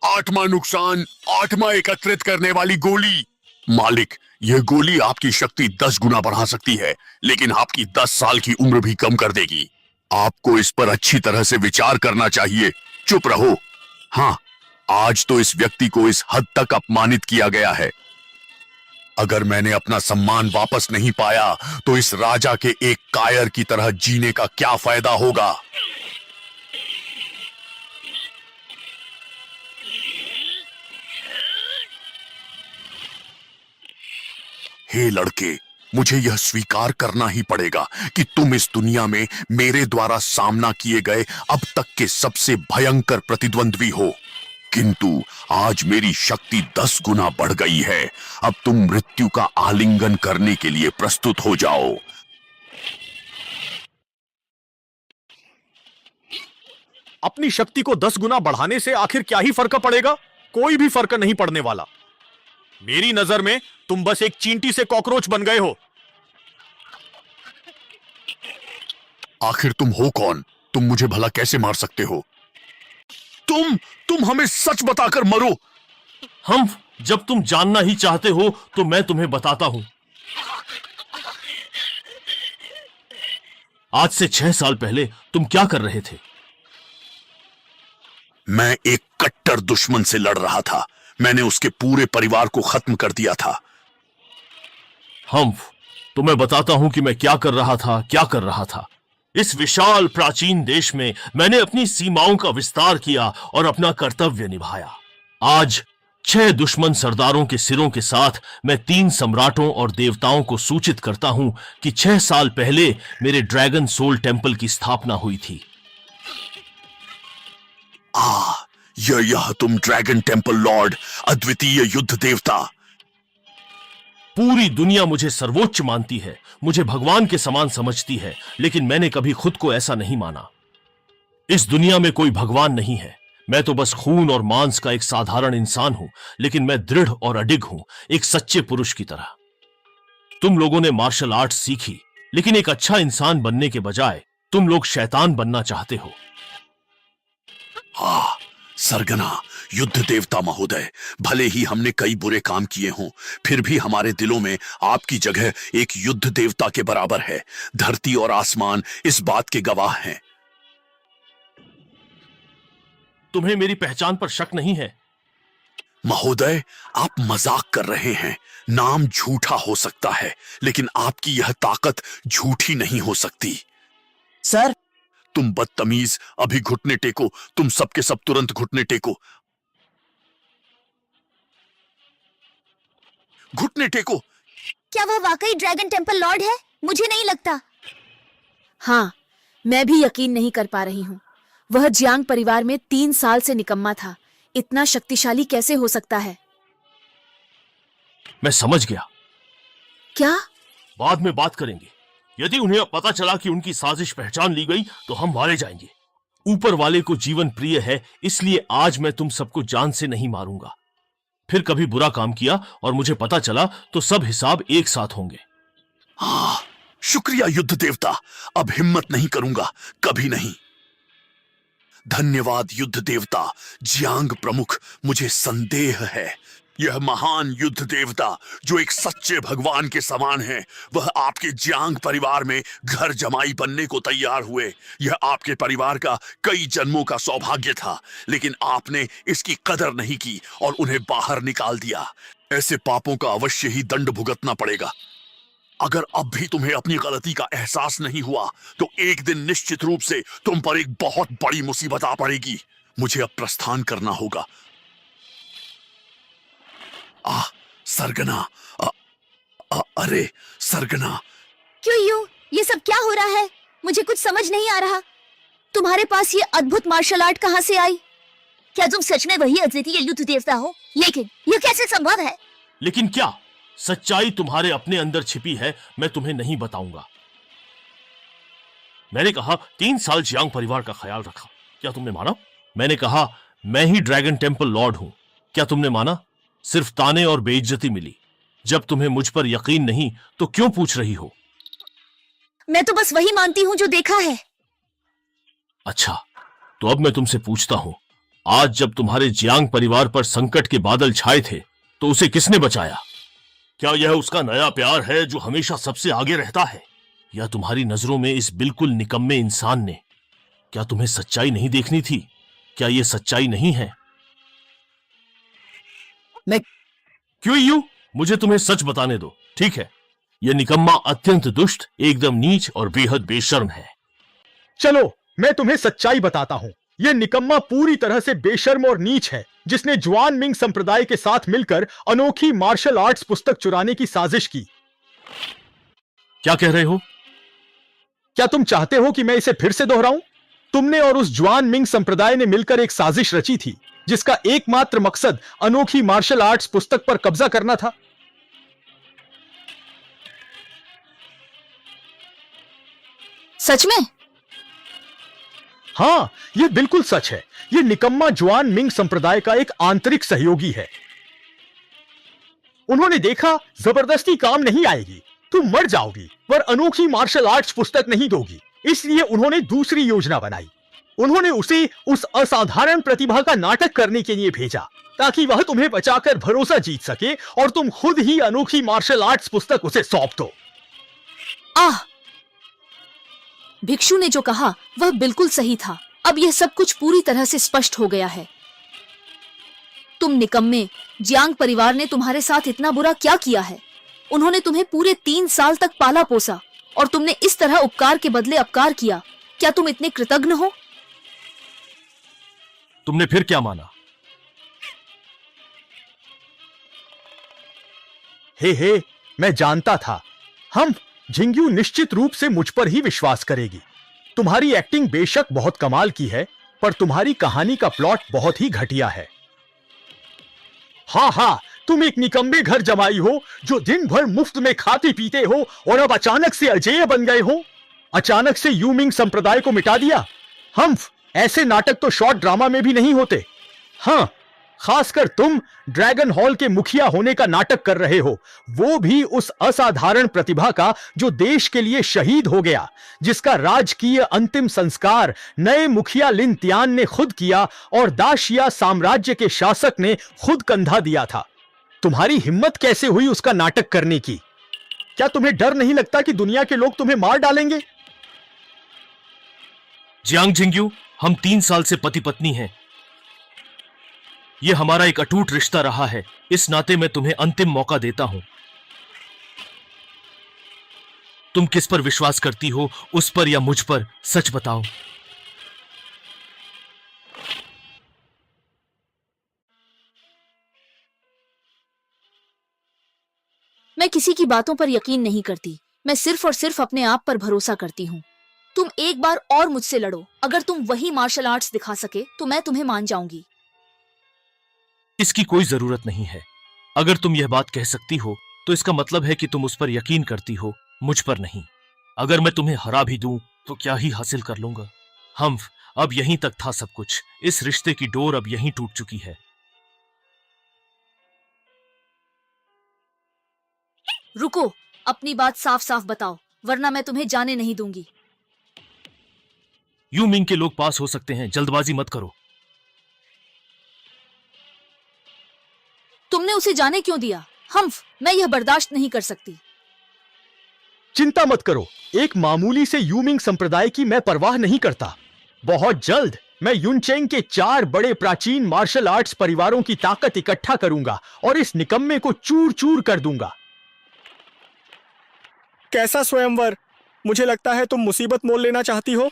आठवां नुकसान, आठवां एकत्रित करने वाली गोली। मालिक, यह गोली आपकी शक्ति 10 गुना बढ़ा सकती है, लेकिन आपकी 10 साल की उम्र भी कम कर देगी। आपको इस पर अच्छी तरह से विचार करना चाहिए। चुप रहो। हाँ, आज तो इस व्यक्ति को इस हद तक अपमानित किया गया है। अगर मैंने अपना सम्मान वापस नहीं पाया तो इस राजा के एक कायर की तरह जीने का क्या फायदा होगा? हे लड़के, मुझे यह स्वीकार करना ही पड़ेगा कि तुम इस दुनिया में मेरे द्वारा सामना किए गए अब तक के सबसे भयंकर प्रतिद्वंद्वी हो। किंतु आज मेरी शक्ति 10 गुना बढ़ गई है। अब तुम मृत्यु का आलिंगन करने के लिए प्रस्तुत हो जाओ। अपनी शक्ति को 10 गुना बढ़ाने से आखिर क्या ही फर्क पड़ेगा? कोई भी फर्क नहीं पड़ने वाला। मेरी नजर में तुम बस एक चींटी से कॉकरोच बन गए हो। आखिर तुम हो कौन? तुम मुझे भला कैसे मार सकते हो? तुम हमें सच बताकर मरो। हम जब तुम जानना ही चाहते हो तो मैं तुम्हें बताता हूं। आज से 6 साल पहले तुम क्या कर रहे थे? मैं एक कट्टर दुश्मन से लड़ रहा था। मैंने उसके पूरे परिवार को खत्म कर दिया था। तो मैं बताता हूं कि मैं क्या कर रहा था। इस विशाल प्राचीन देश में मैंने अपनी सीमाओं का विस्तार किया और अपना कर्तव्य निभाया। आज 6 दुश्मन सरदारों के सिरों के साथ मैं 3 सम्राटों और देवताओं को सूचित करता हूं कि 6 साल पहले मेरे ड्रैगन सोल टेंपल की स्थापना हुई थी। यह तुम ड्रैगन टेंपल लॉर्ड, अद्वितीय युद्ध देवता। पूरी दुनिया मुझे सर्वोच्च मानती है, मुझे भगवान के समान समझती है, लेकिन मैंने कभी खुद को ऐसा नहीं माना। इस दुनिया में कोई भगवान नहीं है। मैं तो बस खून और मांस का एक साधारण इंसान हूं, लेकिन मैं दृढ़ और अडिग हूं, एक सच्चे पुरुष की तरह। तुम लोगों ने मार्शल आर्ट सीखी, लेकिन एक अच्छा इंसान बनने के बजाय तुम लोग शैतान बनना चाहते हो। हाँ सरगना, युद्ध देवता महोदय, भले ही हमने कई बुरे काम किए हों, फिर भी हमारे दिलों में आपकी जगह एक युद्ध देवता के बराबर है। धरती और आसमान इस बात के गवाह हैं। तुम्हें मेरी पहचान पर शक नहीं है? महोदय, आप मजाक कर रहे हैं। नाम झूठा हो सकता है, लेकिन आपकी यह ताकत झूठी नहीं हो सकती। सर, तुम बदतमीज, अभी घुटने टेको। तुम सबके सब तुरंत घुटने टेको। घुटने टेको। क्या वह वाकई ड्रैगन टेम्पल लॉर्ड है? मुझे नहीं लगता। हाँ, मैं भी यकीन नहीं कर पा रही हूँ। वह जियांग परिवार में 3 साल से निकम्मा था। इतना शक्तिशाली कैसे हो सकता है? मैं समझ गया। क्या? बाद में बात करेंगे। यदि उन्हें अब पता चला कि उनकी साजिश पहचान ली गई तो हम मारे जाएंगे। ऊपर वाले को जीवन प्रिय है, इसलिए आज मैं तुम सबको जान से नहीं मारूंगा। फिर कभी बुरा काम किया और मुझे पता चला तो सब हिसाब एक साथ होंगे। हाँ, शुक्रिया युद्ध देवता। अब हिम्मत नहीं करूंगा, कभी नहीं। धन्यवाद युद्ध देवता। जियांग प्रमुख, मुझे संदेह है यह महान युद्ध देवता जो एक सच्चे भगवान के समान है, वह आपके जियांग परिवार में घर जमाई बनने को तैयार हुए। यह आपके परिवार का कई जन्मों का सौभाग्य था, लेकिन आपने इसकी कदर नहीं की और उन्हें बाहर निकाल दिया। ऐसे पापों का अवश्य ही दंड भुगतना पड़ेगा। अगर अब भी तुम्हें अपनी गलती का एहसास नहीं हुआ तो एक दिन निश्चित रूप से तुम पर एक बहुत बड़ी मुसीबत आ पड़ेगी। मुझे अब प्रस्थान करना होगा। सरगना, अरे सरगना। क्यों यूं? ये सब क्या हो रहा है? मुझे कुछ समझ नहीं आ रहा। तुम्हारे पास ये अद्भुत मार्शल आर्ट कहाँ से आई? क्या तुम सच में वही अद्वितीय युद्ध देवता हो? लेकिन ये कैसे संभव है? लेकिन क्या? सच्चाई तुम्हारे अपने अंदर छिपी है, मैं तुम्हें नहीं बताऊंगा। मैंने कहा 3 साल जियांग परिवार का ख्याल रखा, क्या तुमने माना? मैंने कहा मैं ही ड्रैगन टेम्पल लॉर्ड हूं, क्या तुमने माना? सिर्फ ताने और बेइज्जती मिली। जब तुम्हें मुझ पर यकीन नहीं तो क्यों पूछ रही हो? मैं तो बस वही मानती हूँ जो देखा है। अच्छा, तो अब मैं तुमसे पूछता हूं, आज जब तुम्हारे जियांग परिवार पर संकट के बादल छाए थे तो उसे किसने बचाया? क्या यह उसका नया प्यार है जो हमेशा सबसे आगे रहता है, या तुम्हारी नजरों में इस बिल्कुल निकम्मे इंसान ने? क्या तुम्हें सच्चाई नहीं देखनी थी? क्या यह सच्चाई नहीं है? मैं क्यों यूं? मुझे तुम्हें सच बताने दो, ठीक है? यह निकम्मा अत्यंत दुष्ट, एकदम नीच और बेहद बेशर्म है। चलो मैं तुम्हें सच्चाई बताता हूँ। यह निकम्मा पूरी तरह से बेशर्म और नीच है, जिसने जुआन मिंग संप्रदाय के साथ मिलकर अनोखी मार्शल आर्ट्स पुस्तक चुराने की साजिश की। क्या कह रहे हो? क्या तुम चाहते हो कि मैं इसे फिर से दोहराऊं? तुमने और उस जुआन मिंग संप्रदाय ने मिलकर एक साजिश रची थी जिसका एकमात्र मकसद अनोखी मार्शल आर्ट्स पुस्तक पर कब्जा करना था। सच में? हाँ, यह बिल्कुल सच है। यह निकम्मा जुआन मिंग संप्रदाय का एक आंतरिक सहयोगी है। उन्होंने देखा जबरदस्ती काम नहीं आएगी, तुम मर जाओगी, पर अनोखी मार्शल आर्ट्स पुस्तक नहीं दोगी। इसलिए उन्होंने दूसरी योजना बनाई। उन्होंने उसे उस असाधारण प्रतिभा का नाटक करने के लिए भेजा ताकि वह तुम्हें बचाकर भरोसा जीत सके और तुम खुद ही अनोखी मार्शल आर्ट्स पुस्तक उसे सौंप दो। भिक्षु ने जो कहा वह बिल्कुल सही था। अब यह सब कुछ पूरी तरह से स्पष्ट हो गया है। तुम निकम्मे, जियांग परिवार ने तुम्हारे साथ इतना बुरा क्या किया है? उन्होंने तुम्हें पूरे 3 साल तक पाला पोसा और तुमने इस तरह उपकार के बदले अपकार किया। क्या तुम इतने कृतज्ञ हो? तुमने फिर क्या माना? हे, मैं जानता था। हम झिंग्यू निश्चित रूप से मुझ पर ही विश्वास करेगी। तुम्हारी एक्टिंग बेशक बहुत कमाल की है, पर तुम्हारी कहानी का प्लॉट बहुत ही घटिया है। हाँ, तुम एक निकम्मे घर जमाई हो जो दिन भर मुफ्त में खाते पीते हो और अब अचानक से अजेय बन गए हो। अचानक से यूमिंग संप्रदाय को मिटा दिया। हम ऐसे नाटक तो शॉर्ट ड्रामा में भी नहीं होते। हाँ, खासकर तुम ड्रैगन हॉल के मुखिया होने का नाटक कर रहे हो, वो भी उस असाधारण प्रतिभा का जो देश के लिए शहीद हो गया, जिसका राजकीय अंतिम संस्कार नए मुखिया लिन तियान ने खुद किया और दाशिया साम्राज्य के शासक ने खुद कंधा दिया था। तुम्हारी हिम्मत कैसे हुई उसका नाटक करने की? क्या तुम्हें डर नहीं लगता कि दुनिया के लोग तुम्हें मार डालेंगे? जियांग जिंगयू, हम 3 साल से पति पत्नी हैं। यह हमारा एक अटूट रिश्ता रहा है। इस नाते मैं तुम्हें अंतिम मौका देता हूं। तुम किस पर विश्वास करती हो, उस पर या मुझ पर? सच बताओ। मैं किसी की बातों पर यकीन नहीं करती। मैं सिर्फ और सिर्फ अपने आप पर भरोसा करती हूँ। तुम एक बार और मुझसे लड़ो। अगर तुम वही मार्शल आर्ट्स दिखा सके तो मैं तुम्हें मान जाऊंगी। इसकी कोई जरूरत नहीं है। अगर तुम यह बात कह सकती हो तो इसका मतलब है कि तुम उस पर यकीन करती हो, मुझ पर नहीं। अगर मैं तुम्हें हरा भी दूं तो क्या ही हासिल कर लूंगा। हम्फ, अब यहीं तक था सब कुछ। इस रिश्ते की डोर अब यहीं टूट चुकी है। रुको, अपनी बात साफ साफ बताओ, वरना मैं तुम्हें जाने नहीं दूंगी। यू मिंग के लोग पास हो सकते हैं, जल्दबाजी मत करो। तुमने उसे जाने क्यों दिया? हम्फ, मैं यह बर्दाश्त नहीं कर सकती। चिंता मत करो, एक मामूली से यूमिंग संप्रदाय की मैं परवाह नहीं करता। बहुत जल्द मैं युनचेंग के 4 बड़े प्राचीन मार्शल आर्ट्स परिवारों की ताकत इकट्ठा करूंगा और इस निकम्मे को चूर चूर कर दूंगा। कैसा स्वयंवर? मुझे लगता है तुम मुसीबत मोल लेना चाहती हो।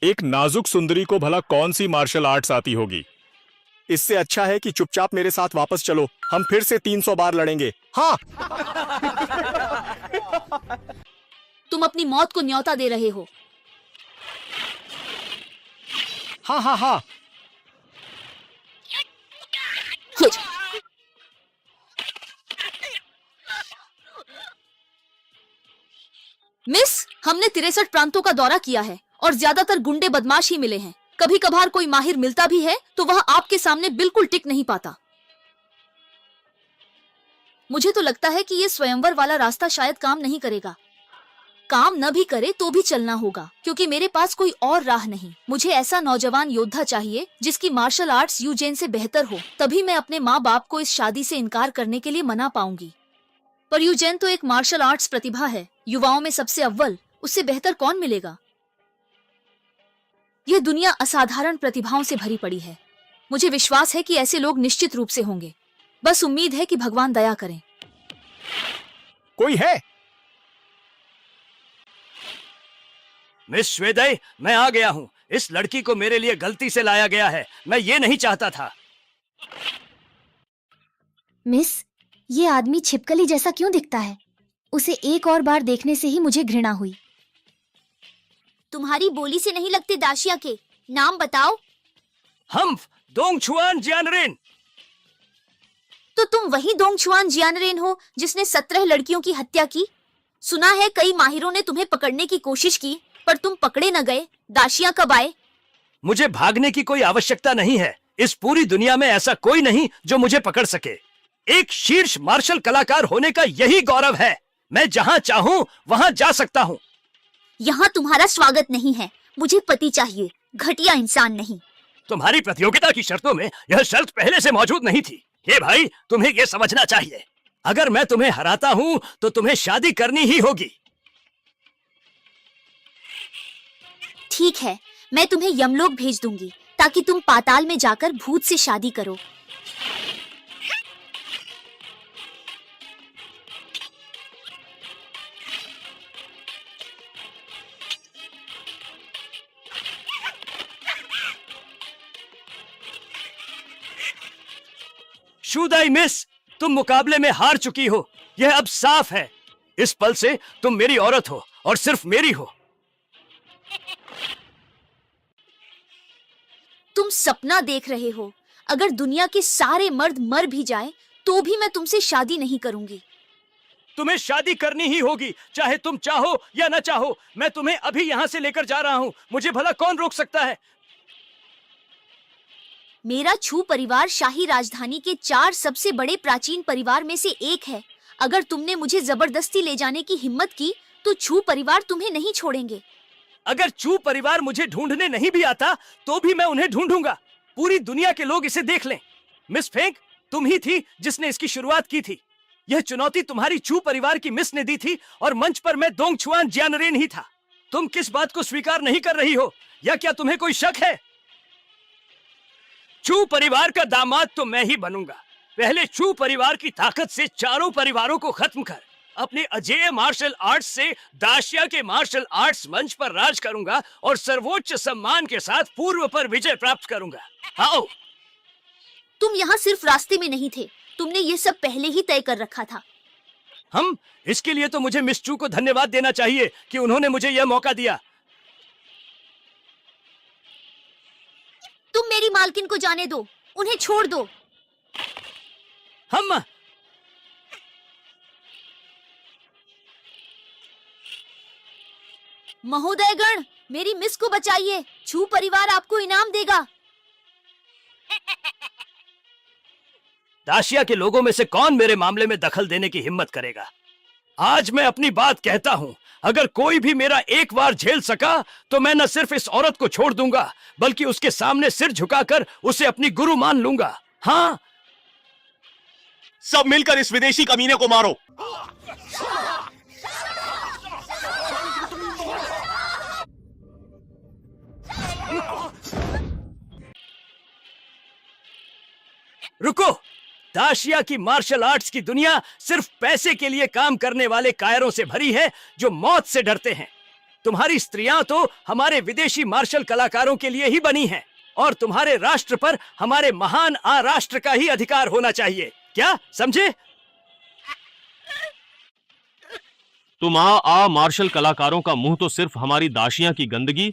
एक नाजुक सुंदरी को भला कौन सी मार्शल आर्ट्स आती होगी? इससे अच्छा है कि चुपचाप मेरे साथ वापस चलो। हम फिर से 300 बार लड़ेंगे। हाँ। तुम अपनी मौत को न्योता दे रहे हो। हाँ हाँ हाँ। मिस, हमने 63 प्रांतों का दौरा किया है और ज्यादातर गुंडे बदमाश ही मिले हैं। कभी कभार कोई माहिर मिलता भी है तो वह आपके सामने बिल्कुल टिक नहीं पाता। मुझे तो लगता है कि ये स्वयंवर वाला रास्ता शायद काम नहीं करेगा। काम न भी करे तो भी चलना होगा, क्योंकि मेरे पास कोई और राह नहीं। मुझे ऐसा नौजवान योद्धा चाहिए जिसकी मार्शल आर्ट्स यूजेन से बेहतर हो। तभी मैं अपने माँ बाप को इस शादी से इनकार करने के लिए मना पाऊंगी। पर यूजेन तो एक मार्शल आर्ट्स प्रतिभा है, युवाओं में सबसे अव्वल। उससे बेहतर कौन मिलेगा? यह दुनिया असाधारण प्रतिभाओं से भरी पड़ी है। मुझे विश्वास है कि ऐसे लोग निश्चित रूप से होंगे। बस उम्मीद है कि भगवान दया करें। कोई है? मिस श्वेदय, मैं आ गया हूं। इस लड़की को मेरे लिए गलती से लाया गया है। मैं ये नहीं चाहता था। मिस, ये आदमी छिपकली जैसा क्यों दिखता है? उसे एक और बार देखने से ही मुझे घृणा हुई। तुम्हारी बोली से नहीं लगते दाशिया के। नाम बताओ। हम्फ दोंगछुआन जियानरेन। तो तुम वही दोंगछुआन जियानरेन हो जिसने 17 लड़कियों की हत्या की। सुना है कई माहिरों ने तुम्हें पकड़ने की कोशिश की, पर तुम पकड़े न गए। दाशिया कब आए? मुझे भागने की कोई आवश्यकता नहीं है। इस पूरी दुनिया में ऐसा कोई नहीं जो मुझे पकड़ सके। एक शीर्ष मार्शल कलाकार होने का यही गौरव है। मैं जहां चाहूं वहां जा सकता हूं। यहाँ तुम्हारा स्वागत नहीं है। मुझे पति चाहिए, घटिया इंसान नहीं। तुम्हारी प्रतियोगिता की शर्तों में यह शर्त पहले से मौजूद नहीं थी। हे भाई, तुम्हें यह समझना चाहिए। अगर मैं तुम्हें हराता हूं तो तुम्हें शादी करनी ही होगी। ठीक है, मैं तुम्हें यमलोक भेज दूंगी ताकि तुम पाताल में जाकर भूत से शादी करो। शुदाई मिस, तुम मुकाबले में हार चुकी हो। यह अब साफ है। इस पल से तुम मेरी औरत हो और सिर्फ मेरी हो। तुम सपना देख रहे हो। अगर दुनिया के सारे मर्द मर भी जाएं, तो भी मैं तुमसे शादी नहीं करूंगी। तुम्हें शादी करनी ही होगी, चाहे तुम चाहो या न चाहो। मैं तुम्हें अभी यहां से लेकर जा रहा हूं। मुझे भला कौन रोक सकता है? मेरा छू परिवार शाही राजधानी के 4 सबसे बड़े प्राचीन परिवार में से एक है। अगर तुमने मुझे जबरदस्ती ले जाने की हिम्मत की तो छू परिवार तुम्हें नहीं छोड़ेंगे। अगर चू परिवार मुझे ढूंढने नहीं भी आता तो भी मैं उन्हें ढूंढूंगा। पूरी दुनिया के लोग इसे देख लें। मिस फेंग, तुम ही थी जिसने इसकी शुरुआत की थी। यह चुनौती तुम्हारी चू परिवार की मिस ने दी थी और मंच पर मैं दोंगछुआन जियानरेन ही था। तुम किस बात को स्वीकार नहीं कर रही हो, या क्या तुम्हें कोई शक है? चू परिवार का दामाद तो मैं ही बनूंगा। पहले चू परिवार की ताकत से चारों परिवारों को खत्म कर अपने अजेय मार्शल आर्ट्स से दाशिया के मार्शल आर्ट्स मंच पर राज करूंगा और सर्वोच्च सम्मान के साथ पूर्व पर विजय प्राप्त करूंगा। आओ। तुम यहाँ सिर्फ रास्ते में नहीं थे, तुमने ये सब पहले ही तय कर रखा था। हम इसके लिए तो मुझे मिस चू को धन्यवाद देना चाहिए कि उन्होंने मुझे यह मौका दिया। तुम मेरी मालकिन को जाने दो, उन्हें छोड़ दो। हम महोदयगण, मेरी मिस को बचाइए। छू परिवार आपको इनाम देगा। दाशिया के लोगों में से कौन मेरे मामले में दखल देने की हिम्मत करेगा? आज मैं अपनी बात कहता हूं, अगर कोई भी मेरा एक बार झेल सका तो मैं न सिर्फ इस औरत को छोड़ दूंगा बल्कि उसके सामने सिर झुकाकर उसे अपनी गुरु मान लूंगा। हाँ, सब मिलकर इस विदेशी कमीने को मारो। रुको। दाशिया की मार्शल आर्ट्स की दुनिया सिर्फ पैसे के लिए काम करने वाले कायरों से भरी है जो मौत से डरते हैं। तुम्हारी स्त्रियां तो हमारे विदेशी मार्शल कलाकारों के लिए ही बनी हैं और तुम्हारे राष्ट्र पर हमारे महान राष्ट्र का ही अधिकार होना चाहिए। क्या समझे? तुम आ मार्शल कलाकारों का मुंह तो सिर्फ हमारी दाशियां की गंदगी।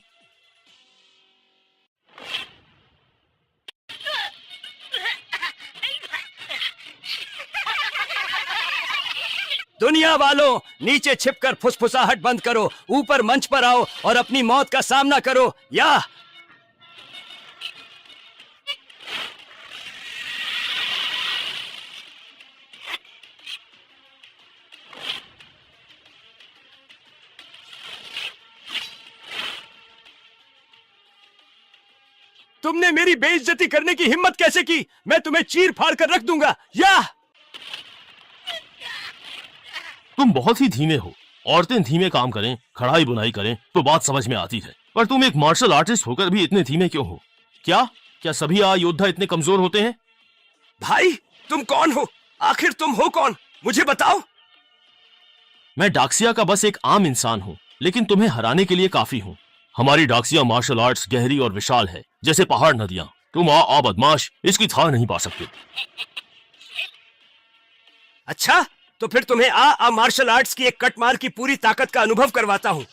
दुनिया वालों, नीचे छिपकर फुसफुसाहट बंद करो, ऊपर मंच पर आओ और अपनी मौत का सामना करो। या तुमने मेरी बेइज्जती करने की हिम्मत कैसे की? मैं तुम्हें चीर फाड़ कर रख दूंगा। या तुम बहुत ही धीमे हो। औरतें धीमे काम करें, कढ़ाई बुनाई करें तो बात समझ में आती है, पर तुम एक मार्शल आर्टिस्ट होकर भी इतने धीमे क्यों हो? क्या सभी योद्धा इतने कमजोर होते हैं? भाई, तुम कौन हो? आखिर तुम हो कौन? मुझे बताओ। मैं डाक्सिया का बस एक आम इंसान हूँ, लेकिन तुम्हें हराने के लिए काफी हूँ। हमारी डाक्सिया मार्शल आर्ट्स गहरी और विशाल है, जैसे पहाड़ नदियां। तुम आ बदमाश इसकी थाह नहीं पा सकते। अच्छा, तो फिर तुम्हें आ मार्शल आर्ट्स की एक कटमार की पूरी ताकत का अनुभव करवाता हूं।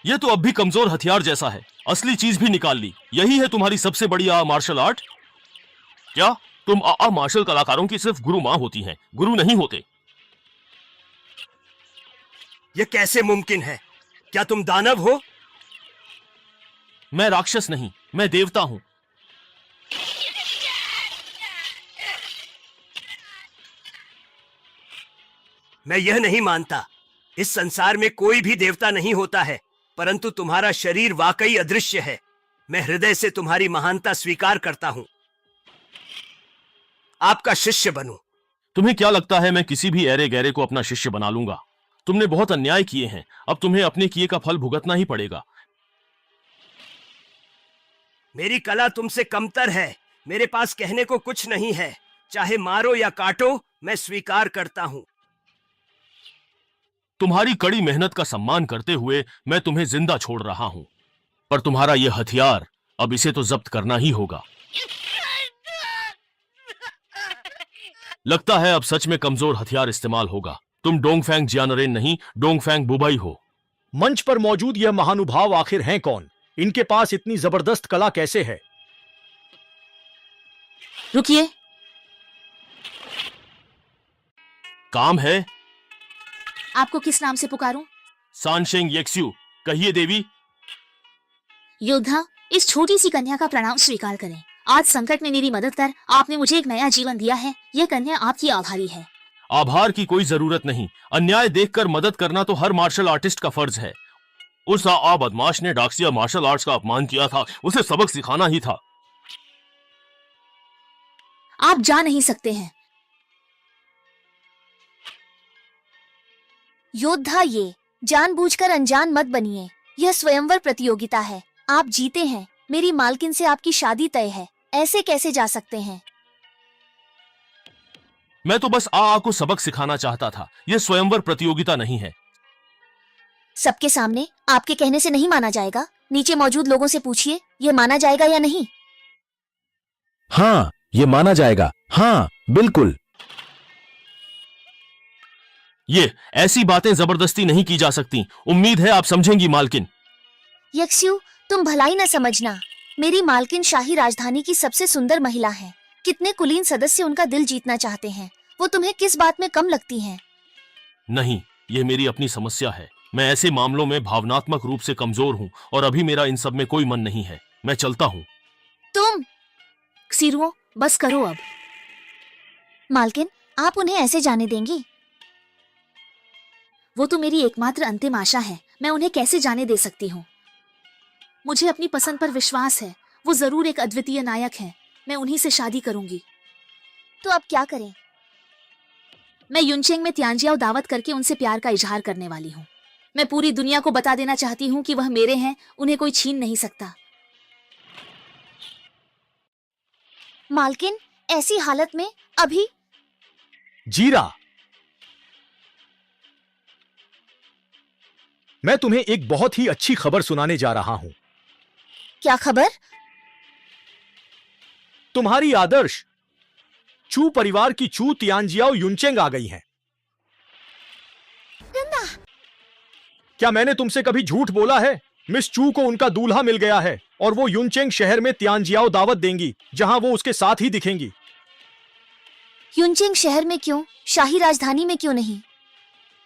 यह तो अब भी कमजोर हथियार जैसा है। असली चीज भी निकाल ली। यही है तुम्हारी सबसे बड़ी मार्शल आर्ट? क्या तुम मार्शल कलाकारों की सिर्फ गुरु मां होती हैं, गुरु नहीं होते? यह कैसे मुमकिन है? क्या तुम दानव हो? मैं राक्षस नहीं, मैं देवता हूं। मैं यह नहीं मानता। इस संसार में कोई भी देवता नहीं होता है, परंतु तुम्हारा शरीर वाकई अदृश्य है। मैं हृदय से तुम्हारी महानता स्वीकार करता हूं। आपका शिष्य बनूं। तुम्हें क्या लगता है मैं किसी भी ऐरे गहरे को अपना शिष्य बना लूंगा? तुमने बहुत अन्याय किए हैं, अब तुम्हें अपने किए का फल भुगतना ही पड़ेगा। मेरी कला तुमसे कमतर है। मेरे पास कहने को कुछ नहीं है। चाहे मारो या काटो, मैं स्वीकार करता हूं। तुम्हारी कड़ी मेहनत का सम्मान करते हुए मैं तुम्हें जिंदा छोड़ रहा हूं, पर तुम्हारा यह हथियार, अब इसे तो जब्त करना ही होगा। लगता है अब सच में कमजोर हथियार इस्तेमाल होगा। तुम डोंगफैंग जियानरेन नहीं, डोंगफैंग बुबाई हो। मंच पर मौजूद यह महानुभाव आखिर हैं कौन? इनके पास इतनी जबरदस्त कला कैसे है? रुकिए। काम है। आपको किस नाम से पुकारूं? सानशेंग येक्स्यू, कहिए देवी। योद्धा, इस छोटी सी कन्या का प्रणाम स्वीकार करें। आज संकट में मेरी मदद कर आपने मुझे एक नया जीवन दिया है। यह कन्या आपकी आभारी है। आभार की कोई जरूरत नहीं। अन्याय देखकर मदद करना तो हर मार्शल आर्टिस्ट का फर्ज है। उस बदमाश ने डाक्सिया मार्शल आर्ट्स का अपमान किया था, उसे सबक सिखाना ही था। आप जा नहीं सकते हैं। योद्धा, ये जानबूझकर अनजान मत बनिए। यह स्वयंवर प्रतियोगिता है। आप जीते हैं। मेरी मालकिन से आपकी शादी तय है। ऐसे कैसे जा सकते हैं? मैं तो बस आ को सबक सिखाना चाहता था। यह स्वयंवर प्रतियोगिता नहीं है। सबके सामने आपके कहने से नहीं माना जाएगा। नीचे मौजूद लोगों से पूछिए, यह माना जाएगा या नहीं। हाँ, ये माना जाएगा। हाँ, बिल्कुल। ये ऐसी बातें जबरदस्ती नहीं की जा सकती। उम्मीद है आप समझेंगी मालकिन। यक्स्यू, तुम भलाई न समझना। मेरी मालकिन शाही राजधानी की सबसे सुंदर महिला है। कितने कुलीन सदस्य उनका दिल जीतना चाहते हैं। वो तुम्हें किस बात में कम लगती हैं? नहीं, ये मेरी अपनी समस्या है। मैं ऐसे मामलों में भावनात्मक रूप से कमजोर हूँ और अभी मेरा इन सब में कोई मन नहीं है। मैं चलता हूँ। तुम क्सीरुओ, बस करो अब। मालकिन, आप उन्हें ऐसे जाने देंगी? वो तो मेरी एकमात्र अंतिम आशा है। मैं उन्हें कैसे जाने दे सकती हूँ? मुझे अपनी पसंद पर विश्वास है। वो जरूर एक अद्वितीय नायक हैं। मैं उन्हीं से शादी करूंगी। तो अब क्या करें? मैं युनचेंग में तियानजियाओ दावत करके उनसे प्यार का इजहार करने वाली हूँ। मैं पूरी दुनिया को बता देना चाहती हूँ कि वह मेरे हैं। उन्हें कोई छीन नहीं सकता। मालकिन, ऐसी हालत में अभी? जीरा, मैं तुम्हें एक बहुत ही अच्छी खबर सुनाने जा रहा हूं। क्या खबर? तुम्हारी आदर्श चू परिवार की चू तियानजियाओ युनचेंग आ गई हैं। क्या मैंने तुमसे कभी झूठ बोला है? मिस चू को उनका दूल्हा मिल गया है और वो युनचेंग शहर में तियानजियाओ दावत देंगी, जहां वो उसके साथ ही दिखेंगी। युनचेंग शहर में क्यों? शाही राजधानी में क्यों नहीं?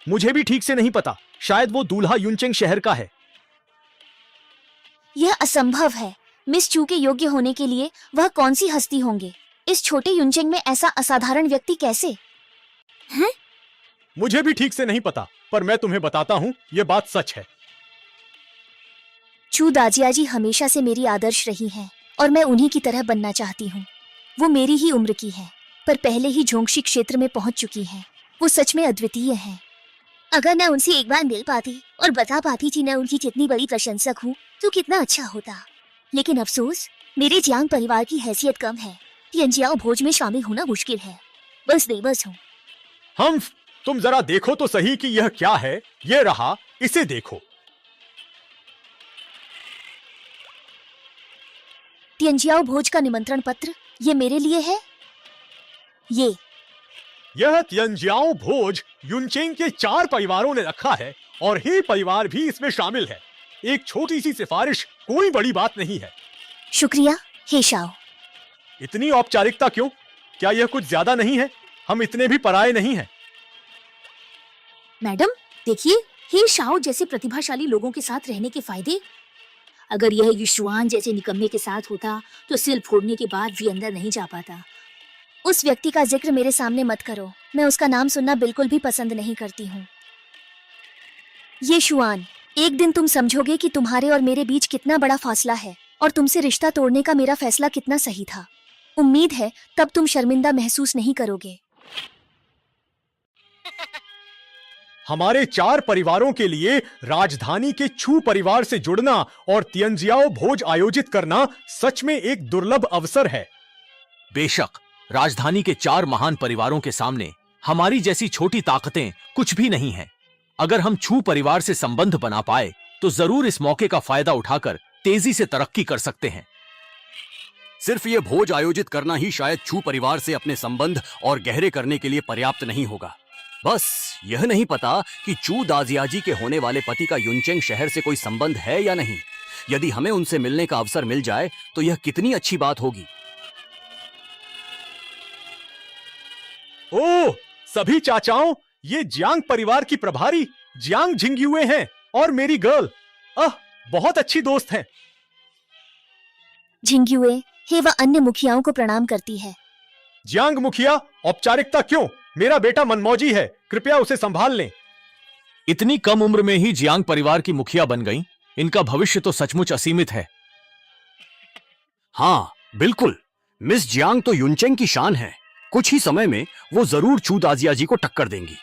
मुझे भी ठीक से नहीं पता। शायद वो दूल्हा युनचेंग शहर का है। यह असंभव है। मिस चू के योग्य होने के लिए वह कौन सी हस्ती होंगे? इस छोटे युनचेंग में ऐसा असाधारण व्यक्ति कैसे? हैं? मुझे भी ठीक से नहीं पता, पर मैं तुम्हें बताता हूं, यह बात सच है। चू दाजियाजी हमेशा से मेरी आदर्श रही हैं और मैं उन्हीं की तरह बनना चाहती हूँ। वो मेरी ही उम्र की है, पर पहले ही जोंगशी क्षेत्र में पहुंच चुकी हैं। वो सच में अद्वितीय हैं। अगर मैं उनसे एक बार मिल पाती और बता पाती कि मैं उनकी कितनी बड़ी प्रशंसक हूँ तो कितना अच्छा होता। लेकिन अफसोस, मेरे जियांग परिवार की हैसियत कम है। तियानजियाओ भोज में शामिल होना मुश्किल है। बस बेबस हूँ। हम्फ, तुम जरा देखो तो सही कि यह क्या है। ये रहा, इसे देखो। तियानजियाओ भोज का निमंत्रण पत्र, ये मेरे लिए है। यह तियानजियाओ भोज युनचेंग के 4 परिवारों ने रखा है और ही परिवार भी इसमें शामिल है। एक छोटी सी सिफारिश, कोई बड़ी बात नहीं है। शुक्रिया हे शाओ। इतनी औपचारिकता क्यों? क्या यह कुछ ज्यादा नहीं है? हम इतने भी पराये नहीं हैं। मैडम देखिए, हे शाओ जैसे प्रतिभाशाली लोगों के साथ रहने के फायदे। अगर यह युशुआन जैसे निकम्मे के साथ होता तो सिल फोड़ने के बाद भी अंदर नहीं जा पाता। उस व्यक्ति का जिक्र मेरे सामने मत करो। मैं उसका नाम सुनना बिल्कुल भी पसंद नहीं करती हूँ। ये शुआन, एक दिन तुम समझोगे कि तुम्हारे और मेरे बीच कितना बड़ा फासला है और तुमसे रिश्ता तोड़ने का मेरा फैसला कितना सही था। उम्मीद है तब तुम शर्मिंदा महसूस नहीं करोगे। हमारे 4 परिवारों के लिए राजधानी के छू परिवार से जुड़ना और तियानजियाओ भोज आयोजित करना सच में एक दुर्लभ अवसर है। बेशक, राजधानी के 4 महान परिवारों के सामने हमारी जैसी छोटी ताकतें कुछ भी नहीं हैं। अगर हम छू परिवार से संबंध बना पाए तो जरूर इस मौके का फायदा उठाकर तेजी से तरक्की कर सकते हैं। सिर्फ ये भोज आयोजित करना ही शायद छू परिवार से अपने संबंध और गहरे करने के लिए पर्याप्त नहीं होगा। बस यह नहीं पता कि चू दाजियाजी के होने वाले पति का युनचेंग शहर से कोई संबंध है या नहीं। यदि हमें उनसे मिलने का अवसर मिल जाए तो यह कितनी अच्छी बात होगी। ओह, सभी चाचाओं, ये जियांग परिवार की प्रभारी जियांग झिंगयुए हैं और मेरी गर्ल बहुत अच्छी दोस्त हैं। झिंग्युए हे वह अन्य मुखियाओं को प्रणाम करती है। जियांग मुखिया, औपचारिकता क्यों? मेरा बेटा मनमौजी है, कृपया उसे संभाल लें। इतनी कम उम्र में ही जियांग परिवार की मुखिया बन गई। इनका भविष्य तो सचमुच असीमित है। हाँ बिल्कुल, मिस जियांग तो युनचेंग की शान है। कुछ ही समय में वो जरूर चू दाजियाजी को टक्कर देंगी।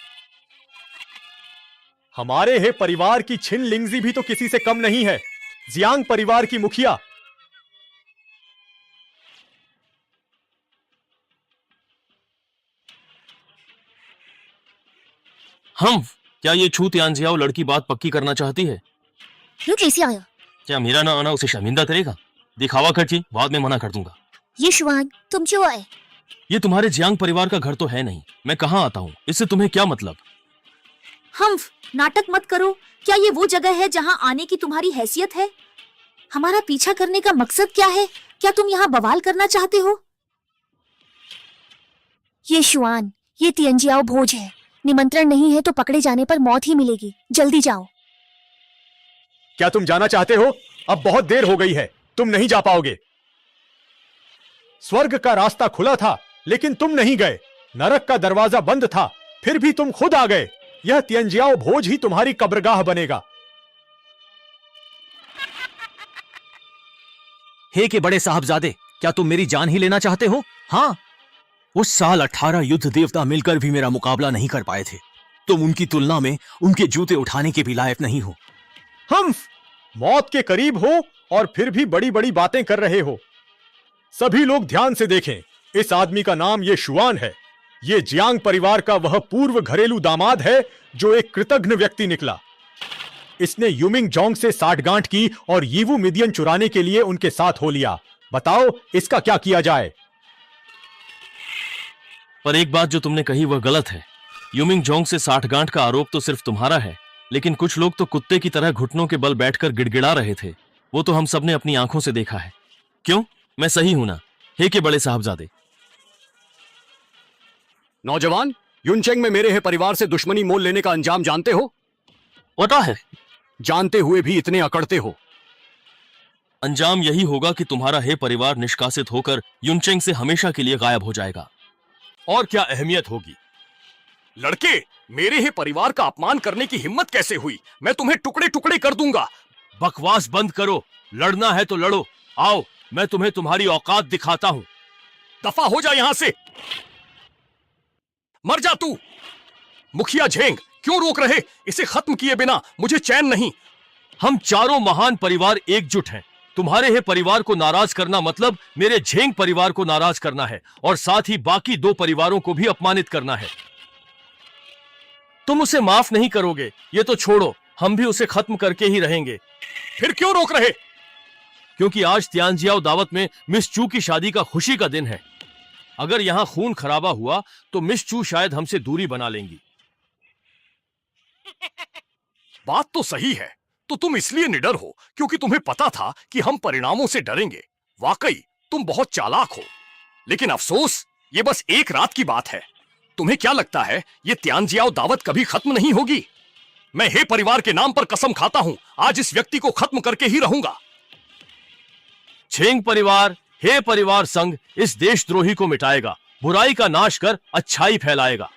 हमारे हे परिवार की छिन लिंगजी भी तो किसी से कम नहीं है। जियांग परिवार की मुखिया। हम क्या ये छू तियानजियाओ लड़की बात पक्की करना चाहती है? रुक कैसे आया? क्या मेरा ना आना उसे शर्मिंदा करेगा? दिखावा करती, बाद में मना कर दूंगा। ये शुआन, तुम क्यों आए? ये तुम्हारे जियांग परिवार का घर तो है नहीं। मैं कहाँ आता हूँ, इससे तुम्हें क्या मतलब? हम्फ, नाटक मत करो। क्या ये वो जगह है जहाँ आने की तुम्हारी हैसियत है? हमारा पीछा करने का मकसद क्या है? क्या तुम यहाँ बवाल करना चाहते हो? ये शुआन, ये तियंजियाओ भोज है। निमंत्रण नहीं है तो पकड़े जाने पर मौत ही मिलेगी। जल्दी जाओ। क्या तुम जाना चाहते हो? अब बहुत देर हो गई है, तुम नहीं जा पाओगे। स्वर्ग का रास्ता खुला था लेकिन तुम नहीं गए। नरक का दरवाजा बंद था, फिर भी तुम खुद आ गए। यह तियंजियाओ भोज ही तुम्हारी कब्रगाह बनेगा। हे के बड़े साहबजादे, क्या तुम मेरी जान ही लेना चाहते हो? हाँ, उस साल 18 युद्ध देवता मिलकर भी मेरा मुकाबला नहीं कर पाए थे। तुम उनकी तुलना में उनके जूते उठाने के भी लायक नहीं हो। हम मौत के करीब हो और फिर भी बड़ी बड़ी बातें कर रहे हो। सभी लोग ध्यान से देखें, इस आदमी का नाम ये शुआन है। ये जियांग परिवार का वह पूर्व घरेलू दामाद है जो एक कृतघ्न व्यक्ति निकला। इसने यूमिंग जोंग से साठगांठ की और यीवू मिदियन चुराने के लिए उनके साथ हो लिया। बताओ इसका क्या किया जाए? पर एक बात जो तुमने कही वह गलत है। यूमिंग जोंग से साठगांठ का आरोप तो सिर्फ तुम्हारा है, लेकिन कुछ लोग तो कुत्ते की तरह घुटनों के बल बैठकर गिड़गिड़ा रहे थे। वो तो हम सबने अपनी आंखों से देखा है। क्यों, मैं सही हूं ना, हे के बड़े साहबजादे? नौजवान, युनचेंग में मेरे है परिवार से दुश्मनी मोल लेने का अंजाम जानते हो? पता है। जानते हुए भी इतने अकड़ते हो। अंजाम यही होगा कि तुम्हारा हे परिवार निष्कासित होकर युनचेंग से हमेशा के लिए गायब हो जाएगा। और क्या अहमियत होगी? लड़के, मेरे ही परिवार का अपमान करने की हिम्मत कैसे हुई? मैं तुम्हें टुकड़े टुकड़े कर दूंगा। बकवास बंद करो। लड़ना है तो लड़ो। आओ, मैं तुम्हें तुम्हारी औकात दिखाता हूं। दफा हो जा यहां से। मर जा तू। मुखिया झेंग, क्यों रोक रहे? इसे खत्म किए बिना मुझे चैन नहीं। हम चारों महान परिवार एकजुट हैं। तुम्हारे हे परिवार को नाराज करना मतलब मेरे झेंग परिवार को नाराज करना है, और साथ ही बाकी 2 परिवारों को भी अपमानित करना है। तुम उसे माफ नहीं करोगे, ये तो छोड़ो, हम भी उसे खत्म करके ही रहेंगे। फिर क्यों रोक रहे? क्योंकि आज तियानजियाओ दावत में मिस चू की शादी का खुशी का दिन है। अगर यहां खून खराबा हुआ तो मिस चू शायद हमसे दूरी बना लेंगी। बात तो सही है। तो तुम इसलिए निडर हो क्योंकि तुम्हें पता था कि हम परिणामों से डरेंगे। वाकई तुम बहुत चालाक हो, लेकिन अफसोस ये बस एक रात की बात है। तुम्हें क्या लगता है ये तियानजियाओ दावत कभी खत्म नहीं होगी? मैं हे परिवार के नाम पर कसम खाता हूं, आज इस व्यक्ति को खत्म करके ही रहूंगा। झेंग परिवार, हे परिवार संघ इस देशद्रोही को मिटाएगा, बुराई का नाश कर अच्छाई फैलाएगा।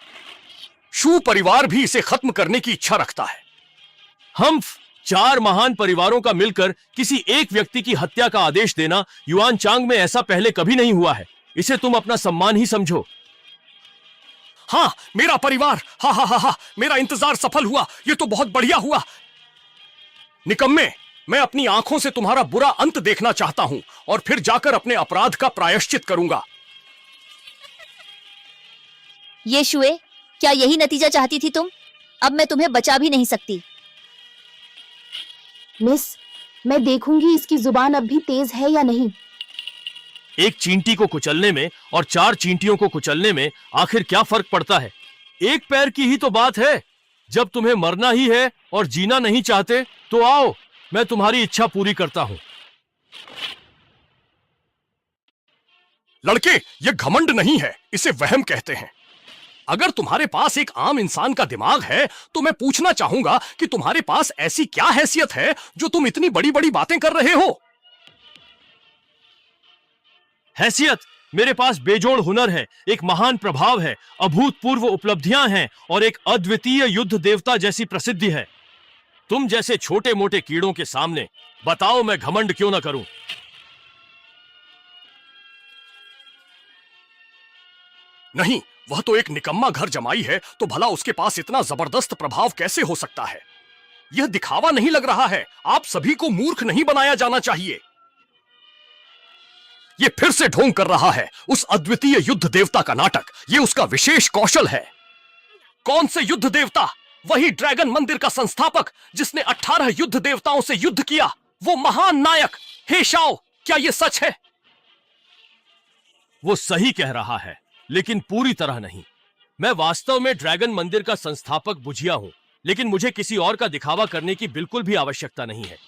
शू परिवार भी इसे खत्म करने की इच्छा रखता है। हम 4 महान परिवारों का मिलकर किसी एक व्यक्ति की हत्या का आदेश देना युआनचांग में ऐसा पहले कभी नहीं हुआ है। इसे तुम अपना सम्मान ही समझो। हाँ, मेरा परिवार, हा हा हा हा, मेरा इंतजार सफल हुआ। ये तो बहुत बढ़िया हुआ। निकम्मे, मैं अपनी आंखों से तुम्हारा बुरा अंत देखना चाहता हूं और फिर जाकर अपने अपराध का प्रायश्चित करूंगा। ये शुए, क्या यही नतीजा चाहती थी तुम? अब मैं तुम्हें बचा भी नहीं सकती। मिस, मैं देखूंगी इसकी जुबान अब भी तेज है या नहीं। एक चींटी को कुचलने में और 4 चींटियों को कुचलने में आखिर क्या फर्क पड़ता है? एक पैर की ही तो बात है। जब तुम्हें मरना ही है और जीना नहीं चाहते तो आओ, मैं तुम्हारी इच्छा पूरी करता हूं। लड़के, ये घमंड नहीं है, इसे वहम कहते हैं। अगर तुम्हारे पास एक आम इंसान का दिमाग है तो मैं पूछना चाहूंगा कि तुम्हारे पास ऐसी क्या हैसियत है जो तुम इतनी बड़ी बड़ी बातें कर रहे हो? हैसियत, मेरे पास बेजोड़ हुनर है, एक महान प्रभाव है, अभूतपूर्व उपलब्धियां हैं और एक अद्वितीय युद्ध देवता जैसी प्रसिद्धि है। तुम जैसे छोटे मोटे कीड़ों के सामने बताओ मैं घमंड क्यों ना करूं? नहीं, वह तो एक निकम्मा घर जमाई है, तो भला उसके पास इतना जबरदस्त प्रभाव कैसे हो सकता है? यह दिखावा नहीं लग रहा है? आप सभी को मूर्ख नहीं बनाया जाना चाहिए। ये फिर से ढोंग कर रहा है उस अद्वितीय युद्ध देवता का नाटक। ये उसका विशेष कौशल है। कौन से युद्ध देवता? वही ड्रैगन मंदिर का संस्थापक जिसने 18 युद्ध देवताओं से युद्ध किया, वो महान नायक। हे शाओ, क्या ये सच है? वो सही कह रहा है, लेकिन पूरी तरह नहीं। मैं वास्तव में ड्रैगन मंदिर का संस्थापक बुझिया हूं, लेकिन मुझे किसी और का दिखावा करने की बिल्कुल भी आवश्यकता नहीं है।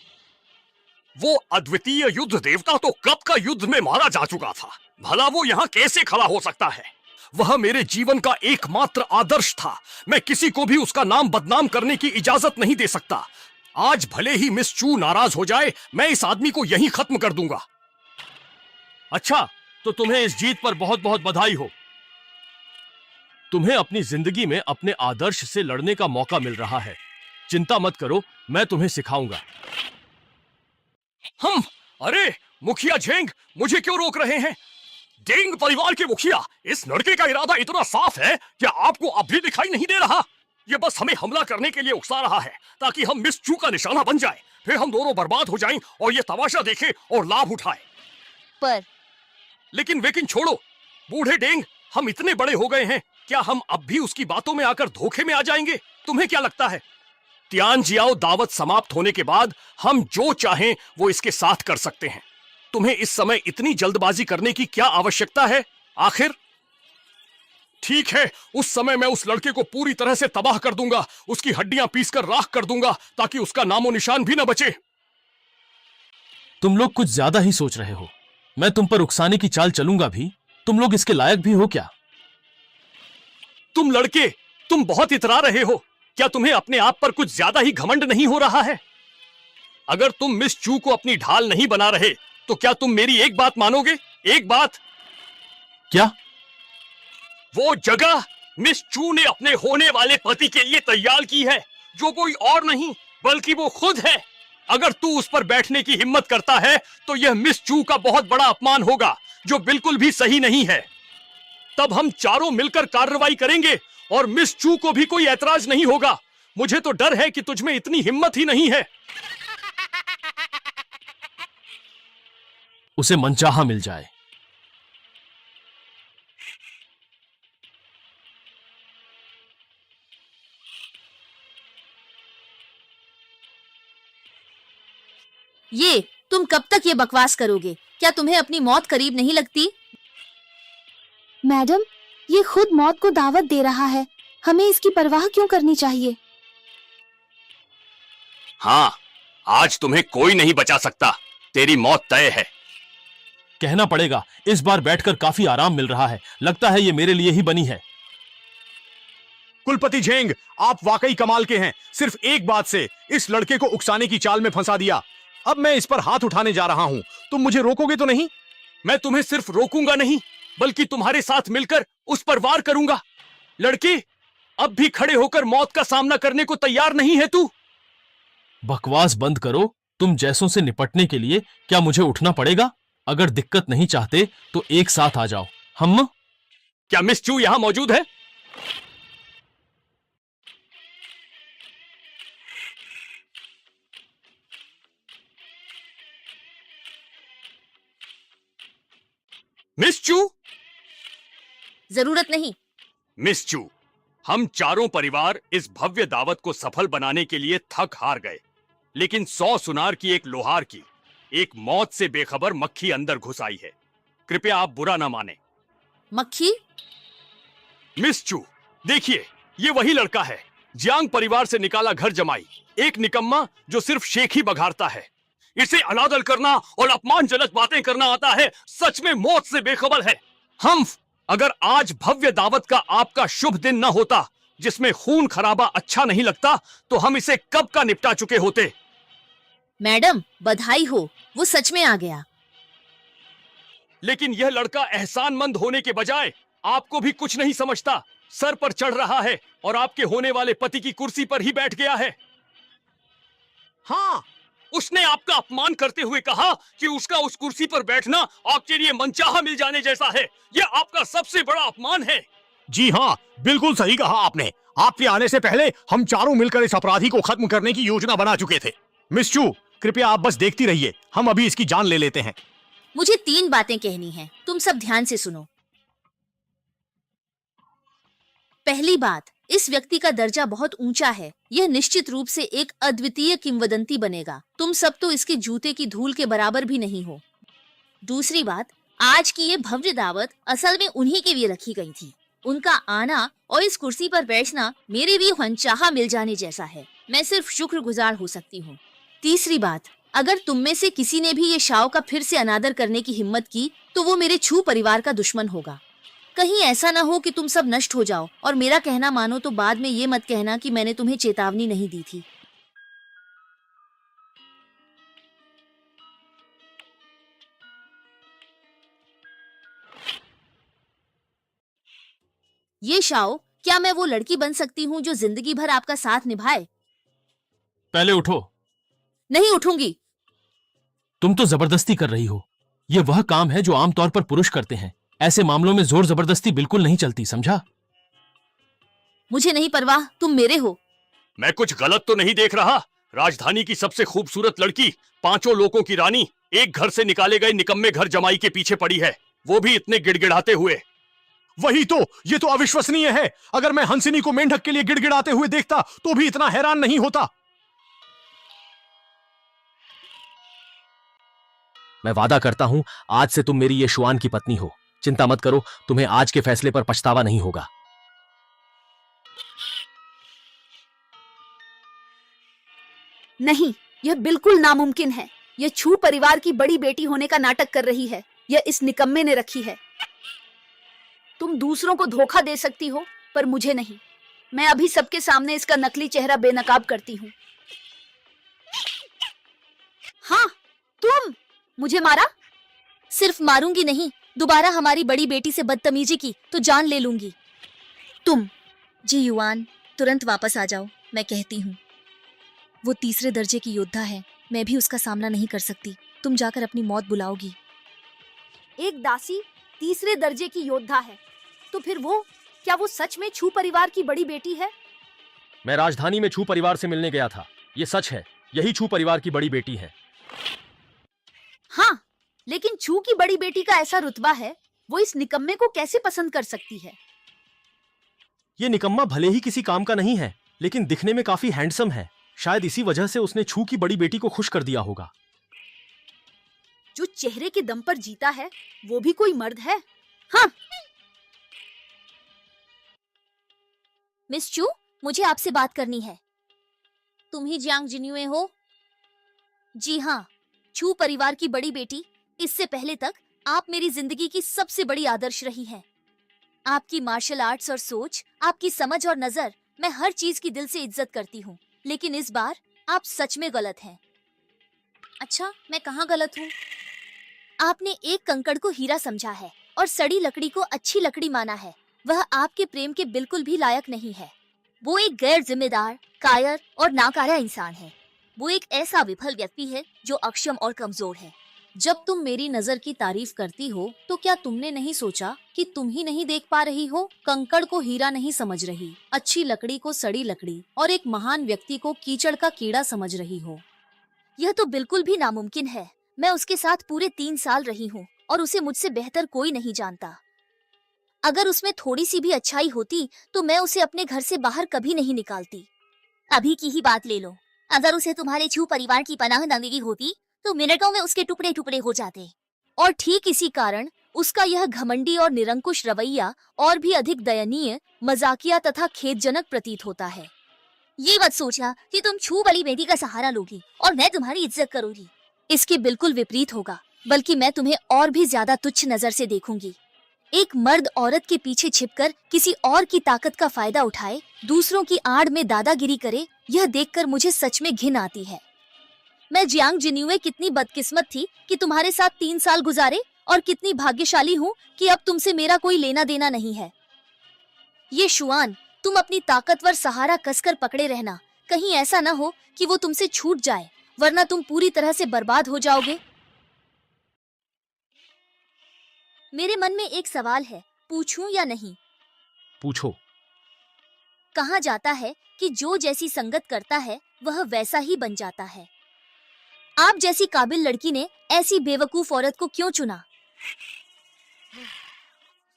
वो अद्वितीय युद्ध देवता तो कब का युद्ध में मारा जा चुका था। भला वो यहां कैसे खड़ा हो सकता है? वह मेरे जीवन का एकमात्र आदर्श था। मैं किसी को भी उसका नाम बदनाम करने की इजाजत नहीं दे सकता। आज भले ही मिस चू नाराज हो जाए, मैं इस आदमी को यहीं खत्म कर दूंगा। अच्छा, तो तुम्हें इस जीत पर बहुत बहुत बधाई हो। तुम्हें अपनी जिंदगी में अपने आदर्श से लड़ने का मौका मिल रहा है। चिंता मत करो, मैं तुम्हें सिखाऊंगा। अरे मुखिया झेंग, मुझे क्यों रोक रहे हैं? डेंग परिवार के मुखिया, इस लड़के का इरादा इतना साफ है कि आपको अब भी दिखाई नहीं दे रहा? ये बस हमें हमला करने के लिए उकसा रहा है ताकि हम मिस चू का निशाना बन जाए, फिर हम दोनों बर्बाद हो जाएं और ये तमाशा देखे और लाभ उठाए। पर लेकिन छोड़ो बूढ़े डेंग, हम इतने बड़े हो गए हैं, क्या हम अब भी उसकी बातों में आकर धोखे में आ जाएंगे? तुम्हें क्या लगता है? तियानजियाओ दावत समाप्त होने के बाद हम जो चाहें वो इसके साथ कर सकते हैं। तुम्हें इस समय इतनी जल्दबाजी करने की क्या आवश्यकता है? आखिर ठीक है, उस समय मैं उस लड़के को पूरी तरह से तबाह कर दूंगा, उसकी हड्डियां पीसकर राख कर दूंगा ताकि उसका नामो निशान भी न बचे। तुम लोग कुछ ज्यादा ही सोच रहे हो। मैं तुम पर उकसाने की चाल चलूंगा भी? तुम लोग इसके लायक भी हो क्या? तुम लड़के, तुम बहुत इतरा रहे हो। क्या तुम्हें अपने आप पर कुछ ज्यादा ही घमंड नहीं हो रहा है? अगर तुम मिस चू को अपनी ढाल नहीं बना रहे तो क्या तुम मेरी एक बात मानोगे? एक बात। क्या? वो जगह मिस चू ने अपने होने वाले पति के लिए तैयार की है, जो कोई और नहीं बल्कि वो खुद है। अगर तू उस पर बैठने की हिम्मत करता है तो यह मिस चू का बहुत बड़ा अपमान होगा, जो बिल्कुल भी सही नहीं है। तब हम चारों मिलकर कार्रवाई करेंगे और मिस चू को भी कोई ऐतराज नहीं होगा। मुझे तो डर है कि तुझमें इतनी हिम्मत ही नहीं है। उसे मनचाहा मिल जाए। ये तुम कब तक ये बकवास करोगे? क्या तुम्हें अपनी मौत करीब नहीं लगती? मैडम, ये खुद मौत को दावत दे रहा है। हमें इसकी परवाह क्यों करनी चाहिए? हाँ, आज तुम्हें कोई नहीं बचा सकता। तेरी मौत तय है। कहना पड़ेगा, इस बार बैठकर काफी आराम मिल रहा है। लगता है ये मेरे लिए ही बनी है। कुलपति झेंग, आप वाकई कमाल के हैं। सिर्फ एक बात से इस लड़के को उकसाने की चाल में फंसा दिया। अब मैं इस पर हाथ उठाने जा रहा हूं। तुम मुझे रोकोगे तो नहीं? मैं तुम्हें सिर्फ रोकूंगा नहीं, बल्कि तुम्हारे साथ मिलकर उस पर वार करूंगा। लड़की, अब भी खड़े होकर मौत का सामना करने को तैयार नहीं है तू? बकवास बंद करो। तुम जैसों से निपटने के लिए क्या मुझे उठना पड़ेगा? अगर दिक्कत नहीं चाहते तो एक साथ आ जाओ। हम क्या मिस चू यहां मौजूद है? मिस चू? जरूरत नहीं। मिस चू, हम चारों परिवार इस भव्य दावत को सफल बनाने के लिए थक हार गए, लेकिन 100 सुनार की एक लोहार की एक मौत से बेखबर मक्खी अंदर घुस आई है। कृपया आप बुरा ना माने। मक्खी? मिस चू, देखिए, ये वही लड़का है, जियांग परिवार से निकाला घर जमाई, एक निकम्मा जो सिर्फ शेख ही बघारता है। इसे अनादर करना और अपमानजनक बातें करना आता है। सच में मौत से बेखबर है। हम अगर आज भव्य दावत का आपका शुभ दिन न होता, जिसमें खून खराबा अच्छा नहीं लगता, तो हम इसे कब का निपटा चुके होते। मैडम बधाई हो, वो सच में आ गया। लेकिन यह लड़का एहसानमंद होने के बजाय आपको भी कुछ नहीं समझता, सर पर चढ़ रहा है और आपके होने वाले पति की कुर्सी पर ही बैठ गया है। हाँ, उसने आपका अपमान करते हुए कहा कि उसका उस कुर्सी पर बैठना आपके लिए मनचाहा मिल जाने जैसा है। यह आपका सबसे बड़ा अपमान है। जी हाँ, बिल्कुल सही कहा आपने। आपके आने से पहले हम चारों मिलकर इस अपराधी को खत्म करने की योजना बना चुके थे। मिस चू, कृपया आप बस देखती रहिए, हम अभी इसकी जान ले लेते हैं। मुझे 3 बातें कहनी हैं, तुम सब ध्यान से सुनो। पहली बात, इस व्यक्ति का दर्जा बहुत ऊंचा है। यह निश्चित रूप से एक अद्वितीय किंवदंती बनेगा। तुम सब तो इसके जूते की धूल के बराबर भी नहीं हो। दूसरी बात, आज की ये भव्य दावत असल में उन्हीं के लिए रखी गई थी। उनका आना और इस कुर्सी पर बैठना मेरे लिए मनचाहा मिल जाने जैसा है। मैं सिर्फ शुक्रगुजार हो सकती हूँ। तीसरी बात, अगर तुम में से किसी ने भी ये शाओ का फिर से अनादर करने की हिम्मत की, तो वो मेरे छू परिवार का दुश्मन होगा। कहीं ऐसा ना हो कि तुम सब नष्ट हो जाओ और मेरा कहना मानो तो बाद में ये मत कहना कि मैंने तुम्हें चेतावनी नहीं दी थी। ये शाओ, क्या मैं वो लड़की बन सकती हूँ जो जिंदगी भर आपका साथ निभाए? पहले उठो। नहीं उठूंगी। तुम तो जबरदस्ती कर रही हो। ये वह काम है जो आमतौर पर पुरुष करते हैं। ऐसे मामलों में जोर जबरदस्ती बिल्कुल नहीं चलती, समझा? मुझे नहीं परवाह, तुम मेरे हो। मैं कुछ गलत तो नहीं देख रहा? राजधानी की सबसे खूबसूरत लड़की, 5 लोगों की रानी, एक घर से निकाले गए निकम्मे घर जमाई के पीछे पड़ी है, वो भी इतने गिड़गिड़ाते हुए। वही तो, ये तो अविश्वसनीय है। अगर मैं हंसिनी को मेंढक के लिए गिड़गिड़ाते हुए देखता तो भी इतना हैरान नहीं होता। मैं वादा करता हूं, आज से तुम मेरी ये शुआन की पत्नी हो। चिंता मत करो, तुम्हें आज के फैसले पर पछतावा नहीं होगा। नहीं, यह बिल्कुल नामुमकिन है। यह छू परिवार की बड़ी बेटी होने का नाटक कर रही है। यह इस निकम्मे ने रखी है। तुम दूसरों को धोखा दे सकती हो, पर मुझे नहीं। मैं अभी सबके सामने इसका नकली चेहरा बेनकाब करती हूँ। हाँ, तुम मुझे मारा? सिर्फ मारूंगी नहीं, दोबारा हमारी बड़ी बेटी से बदतमीजी की तो जान ले लूंगी। तुम जी युआन, तुरंत वापस आ जाओ, मैं कहती हूँ। वो 3रे दर्जे की योद्धा है, मैं भी उसका सामना नहीं कर सकती। तुम जाकर अपनी मौत बुलाओगी। एक दासी 3रे दर्जे की योद्धा है, तो फिर वो, क्या वो सच में छू परिवार की बड़ी बेटी है? मैं राजधानी में छू परिवार से मिलने गया था। ये सच है, यही छू परिवार की बड़ी बेटी है। हाँ, लेकिन छू की बड़ी बेटी का ऐसा रुतबा है, वो इस निकम्मे को कैसे पसंद कर सकती है? ये निकम्मा भले ही किसी काम का नहीं है, लेकिन दिखने में काफी हैंडसम है। शायद इसी वजह से उसने छू की बड़ी बेटी को खुश कर दिया होगा। जो चेहरे के दम पर जीता है, वो भी कोई मर्द है? हाँ। मिस चू, मुझे आपसे बात करनी है। तुम ही जियांग जिन्युए हो? जी हाँ, छू परिवार की बड़ी बेटी। इससे पहले तक आप मेरी जिंदगी की सबसे बड़ी आदर्श रही हैं। आपकी मार्शल आर्ट्स और सोच, आपकी समझ और नजर, मैं हर चीज की दिल से इज्जत करती हूँ। लेकिन इस बार आप सच में गलत हैं। अच्छा, मैं कहाँ गलत हूँ? आपने एक कंकड़ को हीरा समझा है और सड़ी लकड़ी को अच्छी लकड़ी माना है। वह आपके प्रेम के बिल्कुल भी लायक नहीं है। वो एक गैर जिम्मेदार, कायर और नाकारा इंसान है। वो एक ऐसा विफल व्यक्ति है जो अक्षम और कमजोर है। जब तुम मेरी नजर की तारीफ करती हो, तो क्या तुमने नहीं सोचा कि तुम ही नहीं देख पा रही हो? कंकड़ को हीरा नहीं समझ रही, अच्छी लकड़ी को सड़ी लकड़ी और एक महान व्यक्ति को कीचड़ का कीड़ा समझ रही हो। यह तो बिल्कुल भी नामुमकिन है। मैं उसके साथ पूरे 3 साल रही हूँ और उसे मुझसे बेहतर कोई नहीं जानता। अगर उसमें थोड़ी सी भी अच्छाई होती तो मैं उसे अपने घर से बाहर कभी नहीं निकालती। अभी की ही बात ले लो, अगर उसे तुम्हारे छू परिवार की पनाह न मिली होती तो मिनटों में उसके टुकड़े टुकड़े हो जाते। और ठीक इसी कारण उसका यह घमंडी और निरंकुश रवैया और भी अधिक दयनीय, मजाकिया तथा खेदजनक प्रतीत होता है। ये मत सोचना कि तुम छू वाली बेटी का सहारा लोगी और मैं तुम्हारी इज्जत करूंगी। इसके बिल्कुल विपरीत होगा, बल्कि मैं तुम्हें और भी ज्यादा तुच्छ नजर से देखूंगी। एक मर्द औरत के पीछे छिपकर किसी और की ताकत का फायदा उठाए, दूसरों की आड़ में दादागिरी करे, यह देखकर मुझे सच में घिन आती है। मैं जियांग जिन्यूए कितनी बदकिस्मत थी कि तुम्हारे साथ 3 साल गुजारे, और कितनी भाग्यशाली हूँ कि अब तुमसे मेरा कोई लेना देना नहीं है। ये शुआन, तुम अपनी ताकतवर सहारा कसकर पकड़े रहना, कहीं ऐसा न हो कि वो तुमसे छूट जाए, वरना तुम पूरी तरह से बर्बाद हो जाओगे। मेरे मन में एक सवाल है, पूछूं या नहीं? पूछो। कहा जाता है कि जो जैसी संगत करता है वह वैसा ही बन जाता है। आप जैसी काबिल लड़की ने ऐसी बेवकूफ औरत को क्यों चुना?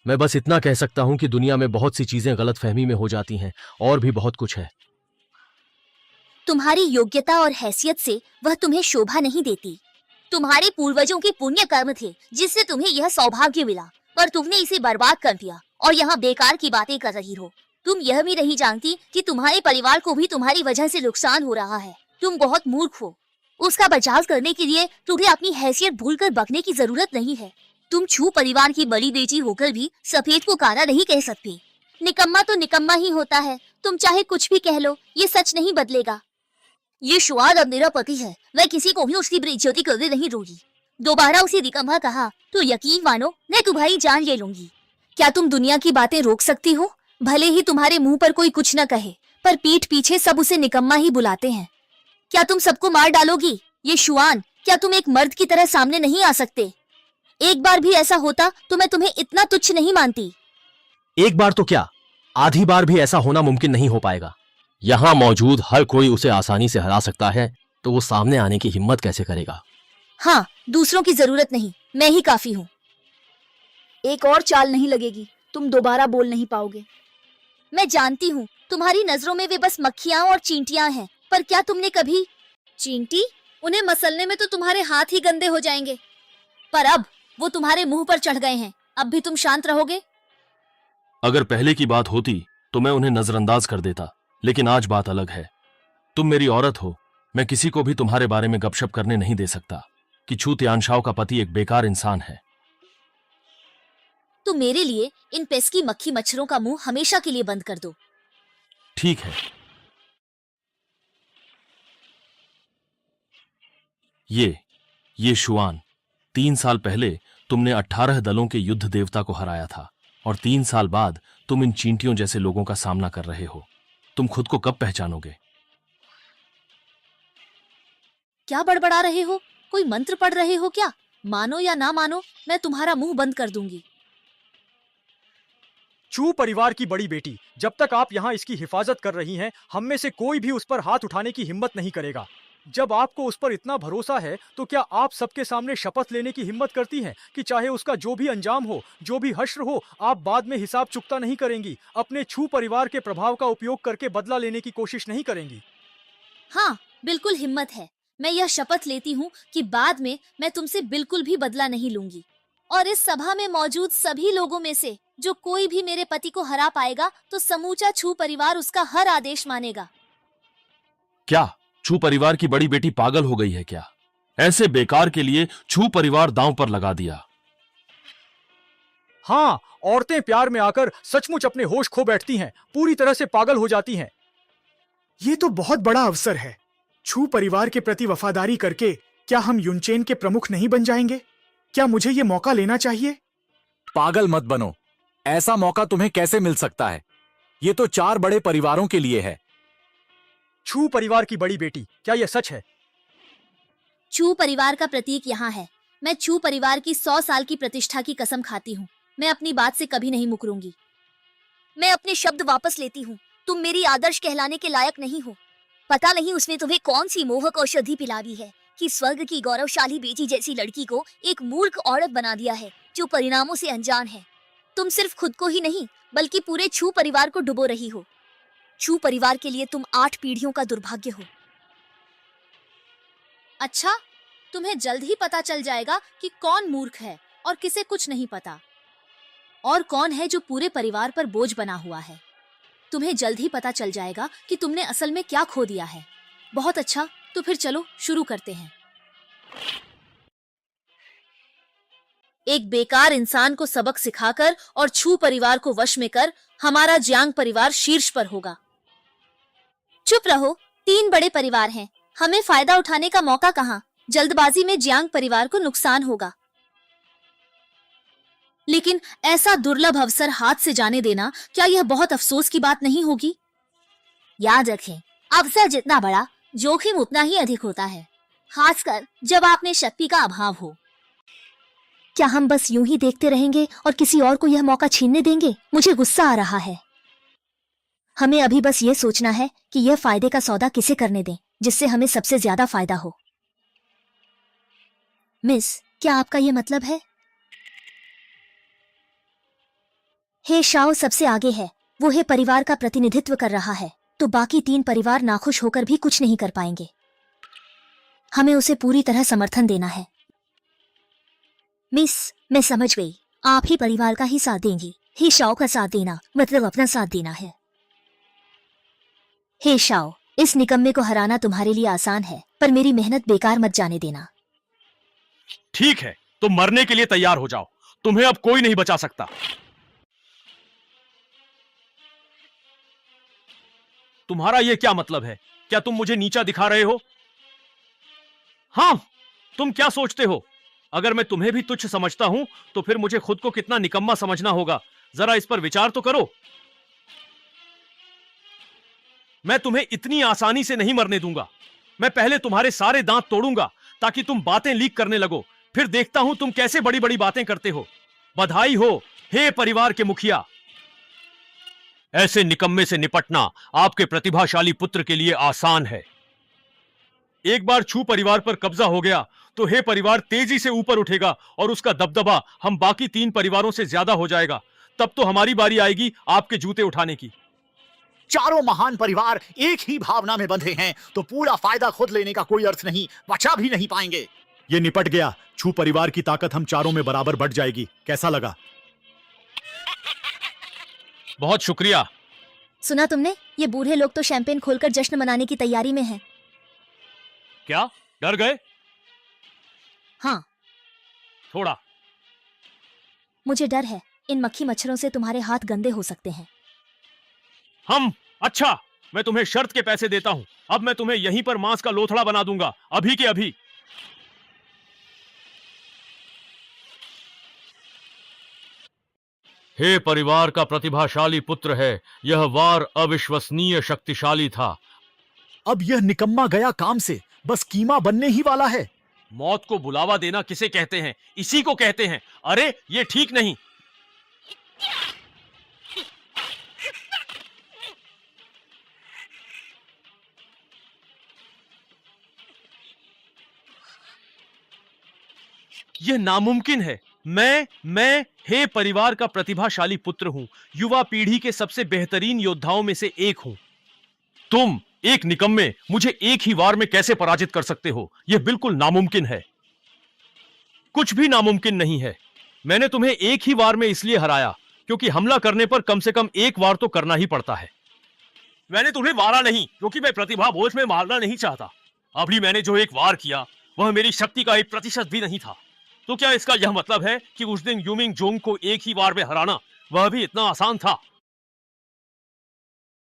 मैं बस इतना कह सकता हूं कि दुनिया में बहुत सी चीजें गलतफहमी में हो जाती हैं, और भी बहुत कुछ है। तुम्हारी योग्यता और हैसियत से वह तुम्हें शोभा नहीं देती। तुम्हारे पूर्वजों के पुण्य कर्म थे जिससे तुम्हें यह सौभाग्य मिला, पर तुमने इसे बर्बाद कर दिया और यहाँ बेकार की बातें कर रही हो। तुम यह भी नहीं जानती कि तुम्हारे परिवार को भी तुम्हारी वजह से नुकसान हो रहा है। तुम बहुत मूर्ख हो। उसका बचाव करने के लिए तुम्हें अपनी हैसियत भूलकर बकने की जरूरत नहीं है। तुम छू परिवार की बड़ी बेटी होकर भी सफेद को काला नहीं कह सकती। निकम्मा तो निकम्मा ही होता है, तुम चाहे कुछ भी कह लो, ये सच नहीं बदलेगा। ये शुआन अब मेरा पति है, मैं किसी को भी उसकी बेइज्जती करने नहीं दूंगी। दोबारा उसे निकम्मा कहा तो यकीन मानो मैं तुम्हारी जान ले लूंगी। क्या तुम दुनिया की बातें रोक सकती हो? भले ही तुम्हारे मुंह पर कोई कुछ न कहे, पर पीठ पीछे सब उसे निकम्मा ही बुलाते हैं। क्या तुम सबको मार डालोगी? ये शुआन, क्या तुम एक मर्द की तरह सामने नहीं आ सकते? एक बार भी ऐसा होता तो मैं तुम्हें इतना तुच्छ नहीं मानती। एक बार तो क्या, आधी बार भी ऐसा होना मुमकिन नहीं हो पाएगा। यहाँ मौजूद हर कोई उसे आसानी से हरा सकता है, तो वो सामने आने की हिम्मत कैसे करेगा? हाँ, दूसरों की जरूरत नहीं, मैं ही काफी हूँ। एक और चाल नहीं लगेगी, तुम दोबारा बोल नहीं पाओगे। मैं जानती हूँ तुम्हारी नजरों में वे बस मक्खियाँ और चींटियाँ हैं, पर क्या तुमने कभी चींटी? उन्हें मसलने में तो तुम्हारे हाथ ही गंदे हो जाएंगे। पर अब वो तुम्हारे मुंह पर चढ़ गए हैं, अब भी तुम शांत रहोगे? अगर पहले की बात होती तो मैं उन्हें नजरअंदाज कर देता, लेकिन आज बात अलग है। तुम मेरी औरत हो, मैं किसी को भी तुम्हारे बारे में गपशप करने नहीं दे सकता कि छू तियानशाओ का पति एक बेकार इंसान है। तो मेरे लिए इन पेस्की मक्खी मच्छरों का मुंह हमेशा के लिए बंद कर दो। ठीक है। ये शुआन, 3 साल पहले तुमने 18 दलों के युद्ध देवता को हराया था, और 3 साल बाद तुम इन चींटियों जैसे लोगों का सामना कर रहे हो। तुम खुद को कब पहचानोगे? क्या बड़बड़ा रहे हो? कोई मंत्र पढ़ रहे हो क्या? मानो या ना मानो, मैं तुम्हारा मुंह बंद कर दूंगी। छू परिवार की बड़ी बेटी, जब तक आप यहाँ इसकी हिफाजत कर रही हैं, हम में से कोई भी उस पर हाथ उठाने की हिम्मत नहीं करेगा। जब आपको उस पर इतना भरोसा है, तो क्या आप सबके सामने शपथ लेने की हिम्मत करती हैं कि चाहे उसका जो भी अंजाम हो, जो भी हश्र हो, आप बाद में हिसाब चुकता नहीं करेंगी, अपने छू परिवार के प्रभाव का उपयोग करके बदला लेने की कोशिश नहीं करेंगी? हाँ, बिल्कुल हिम्मत है। मैं यह शपथ लेती हूँ कि बाद में मैं तुमसे बिल्कुल भी बदला नहीं लूंगी। और इस सभा में मौजूद सभी लोगों में से जो कोई भी मेरे पति को हरा पाएगा, तो समूचा छू परिवार उसका हर आदेश मानेगा। क्या छू परिवार की बड़ी बेटी पागल हो गई है क्या? ऐसे बेकार के लिए छू परिवार दांव पर लगा दिया। हाँ, औरतें प्यार में आकर सचमुच अपने होश खो बैठती हैं, पूरी तरह से पागल हो जाती हैं। ये तो बहुत बड़ा अवसर है। छू परिवार के प्रति वफादारी करके क्या हम युनचेन के प्रमुख नहीं बन जाएंगे? क्या मुझे ये मौका लेना चाहिए? पागल मत बनो, ऐसा मौका तुम्हें कैसे मिल सकता है? ये तो 4 बड़े परिवारों के लिए है। छू परिवार की बड़ी बेटी, क्या यह सच है? छू परिवार का प्रतीक यहाँ है। मैं छू परिवार की 100 साल की प्रतिष्ठा की कसम खाती हूँ। मैं अपनी बात से कभी नहीं मुकरूंगी। मैं अपने शब्द वापस लेती हूँ। तुम मेरी आदर्श कहलाने के लायक नहीं हो। पता नहीं उसने तुम्हें कौन सी मोहक औषधि पिला दी है कि स्वर्ग की गौरवशाली बेटी जैसी लड़की को एक मूर्ख औरत बना दिया है जो परिणामों से अनजान है। तुम सिर्फ खुद को ही नहीं बल्कि पूरे छू परिवार को डुबो रही हो। छू परिवार के लिए तुम 8 पीढ़ियों का दुर्भाग्य हो। अच्छा, तुम्हें जल्द ही पता चल जाएगा कि कौन मूर्ख है और किसे कुछ नहीं पता, और कौन है जो पूरे परिवार पर बोझ बना हुआ है। तुम्हें जल्द ही पता चल जाएगा कि तुमने असल में क्या खो दिया है। बहुत अच्छा, तो फिर चलो शुरू करते हैं। एक बेकार इंसान को सबक सिखाकर और छू परिवार को वश में कर हमारा जियांग परिवार शीर्ष पर होगा। चुप रहो, 3 बड़े परिवार हैं, हमें फायदा उठाने का मौका कहाँ? जल्दबाजी में जियांग परिवार को नुकसान होगा। लेकिन ऐसा दुर्लभ अवसर हाथ से जाने देना, क्या यह बहुत अफसोस की बात नहीं होगी? याद रखें, अवसर जितना बड़ा, जोखिम उतना ही अधिक होता है, खासकर जब आप में शक्ति का अभाव हो। क्या हम बस यूं ही देखते रहेंगे और किसी और को यह मौका छीनने देंगे? मुझे गुस्सा आ रहा है। हमें अभी बस ये सोचना है कि यह फायदे का सौदा किसे करने दें, जिससे हमें सबसे ज्यादा फायदा हो। मिस, क्या आपका यह मतलब है? हे शाओ सबसे आगे है, वो हे परिवार का प्रतिनिधित्व कर रहा है, तो बाकी 3 परिवार नाखुश होकर भी कुछ नहीं कर पाएंगे। हमें उसे पूरी तरह समर्थन देना है। मिस, मैं समझ गई, आप ही परिवार का ही साथ देंगी। हे शाओ का साथ देना मतलब अपना साथ देना है। हे शाओ, इस निकम्मे को हराना तुम्हारे लिए आसान है, पर मेरी मेहनत बेकार मत जाने देना। ठीक है, तुम मरने के लिए तैयार हो जाओ, तुम्हें अब कोई नहीं बचा सकता। तुम्हारा यह क्या मतलब है? क्या तुम मुझे नीचा दिखा रहे हो? हाँ, तुम क्या सोचते हो? अगर मैं तुम्हें भी तुच्छ समझता हूं तो फिर मुझे खुद को कितना निकम्मा समझना होगा, जरा इस पर विचार तो करो। मैं तुम्हें इतनी आसानी से नहीं मरने दूंगा। मैं पहले तुम्हारे सारे दांत तोड़ूंगा ताकि तुम बातें लीक करने लगो, फिर देखता हूं तुम कैसे बड़ी बड़ी बातें करते हो। बधाई हो हे परिवार के मुखिया। ऐसे निकम्मे से निपटना आपके प्रतिभाशाली पुत्र के लिए आसान है। एक बार छू परिवार पर कब्जा हो गया तो हे परिवार तेजी से ऊपर उठेगा और उसका दबदबा हम बाकी 3 परिवारों से ज्यादा हो जाएगा। तब तो हमारी बारी आएगी आपके जूते उठाने की। चारों महान परिवार एक ही भावना में बंधे हैं तो पूरा फायदा खुद लेने का कोई अर्थ नहीं, बचा भी नहीं पाएंगे। ये निपट गया। छू परिवार की ताकत हम चारों में बराबर बढ़ जाएगी। कैसा लगा? बहुत शुक्रिया। सुना तुमने? ये बूढ़े लोग तो शैंपेन खोलकर जश्न मनाने की तैयारी में हैं। क्या डर गए? हाँ, थोड़ा। मुझे डर है, इन मक्खी मच्छरों से तुम्हारे हाथ गंदे हो सकते हैं। अच्छा, मैं तुम्हें शर्त के पैसे देता हूं। अब मैं तुम्हें यहीं पर मांस का लोथड़ा बना दूंगा, अभी के अभी। हे परिवार का प्रतिभाशाली पुत्र है, यह वार अविश्वसनीय शक्तिशाली था। अब यह निकम्मा गया काम से, बस कीमा बनने ही वाला है। मौत को बुलावा देना किसे कहते हैं? इसी को कहते हैं। अरे ये ठीक नहीं। यह नामुमकिन है। मैं हे परिवार का प्रतिभाशाली पुत्र हूं, युवा पीढ़ी के सबसे बेहतरीन योद्धाओं में से एक हूं। तुम एक निकम्मे मुझे एक ही वार में कैसे पराजित कर सकते हो? यह बिल्कुल नामुमकिन है। कुछ भी नामुमकिन नहीं है। मैंने तुम्हें एक ही वार में इसलिए हराया क्योंकि हमला करने पर कम से कम एक वार तो करना ही पड़ता है। मैंने तुम्हें मारा नहीं क्योंकि मैं प्रतिभा भोज में मारना नहीं चाहता। अभी मैंने जो एक वार किया वह मेरी शक्ति का 1% भी नहीं था। तो क्या इसका यह मतलब है कि उस दिन यूमिंग जोंग को एक ही वार में हराना वह भी इतना आसान था?